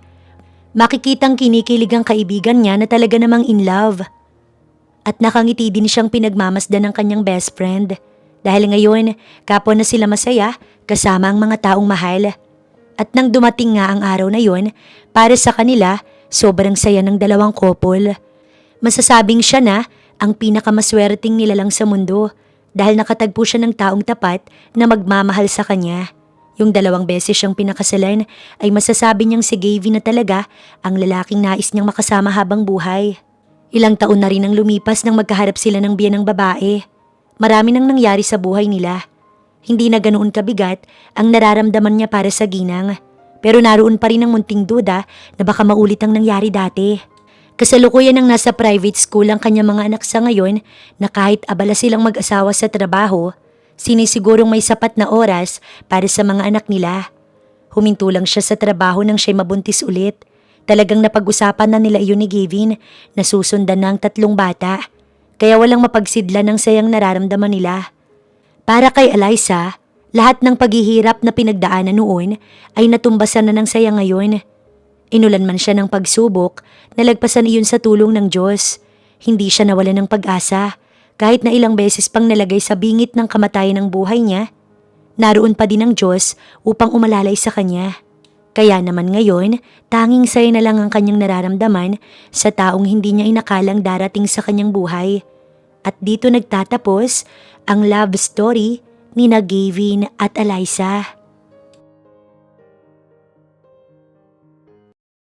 Makikitang kinikilig ang kaibigan niya na talaga namang in love. At nakangiti din siyang pinagmamasdan ng kanyang best friend. Dahil ngayon, kapwa na sila masaya kasama ang mga taong mahal. At nang dumating nga ang araw na yon, para sa kanila, sobrang saya ng dalawang couple. Masasabing siya na ang pinakamaswerteng nilalang sa mundo. Dahil nakatagpo siya ng taong tapat na magmamahal sa kanya. Yung 2 beses siyang pinakasalan ay masasabi niyang si Gavin na talaga ang lalaking nais niyang makasama habang buhay. Ilang taon na rin ang lumipas nang magkaharap sila ng biyanang babae. Marami nang nangyari sa buhay nila. Hindi na ganoon kabigat ang nararamdaman niya para sa ginang. Pero naroon pa rin ang munting duda na baka maulit ang nangyari dati. Kasalukuyan ang nasa private school ang kanyang mga anak sa ngayon na kahit abala silang mag-asawa sa trabaho, sinisigurong may sapat na oras para sa mga anak nila. Huminto lang siya sa trabaho nang siya'y mabuntis ulit. Talagang napag-usapan na nila iyon ni Gavin na susundan na ang 3 bata. Kaya walang mapagsidla ng sayang nararamdaman nila. Para kay Eliza, lahat ng paghihirap na pinagdaanan noon ay natumbasan na ng saya ngayon. Inulan man siya ng pagsubok, nalagpasan iyon sa tulong ng Diyos. Hindi siya nawalan ng pag-asa, kahit na ilang beses pang nalagay sa bingit ng kamatayan ng buhay niya. Naroon pa din ang Diyos upang umalalay sa kanya. Kaya naman ngayon, tanging saya na lang ang kanyang nararamdaman sa taong hindi niya inakalang darating sa kanyang buhay. At dito nagtatapos ang love story ni Gavin at Eliza.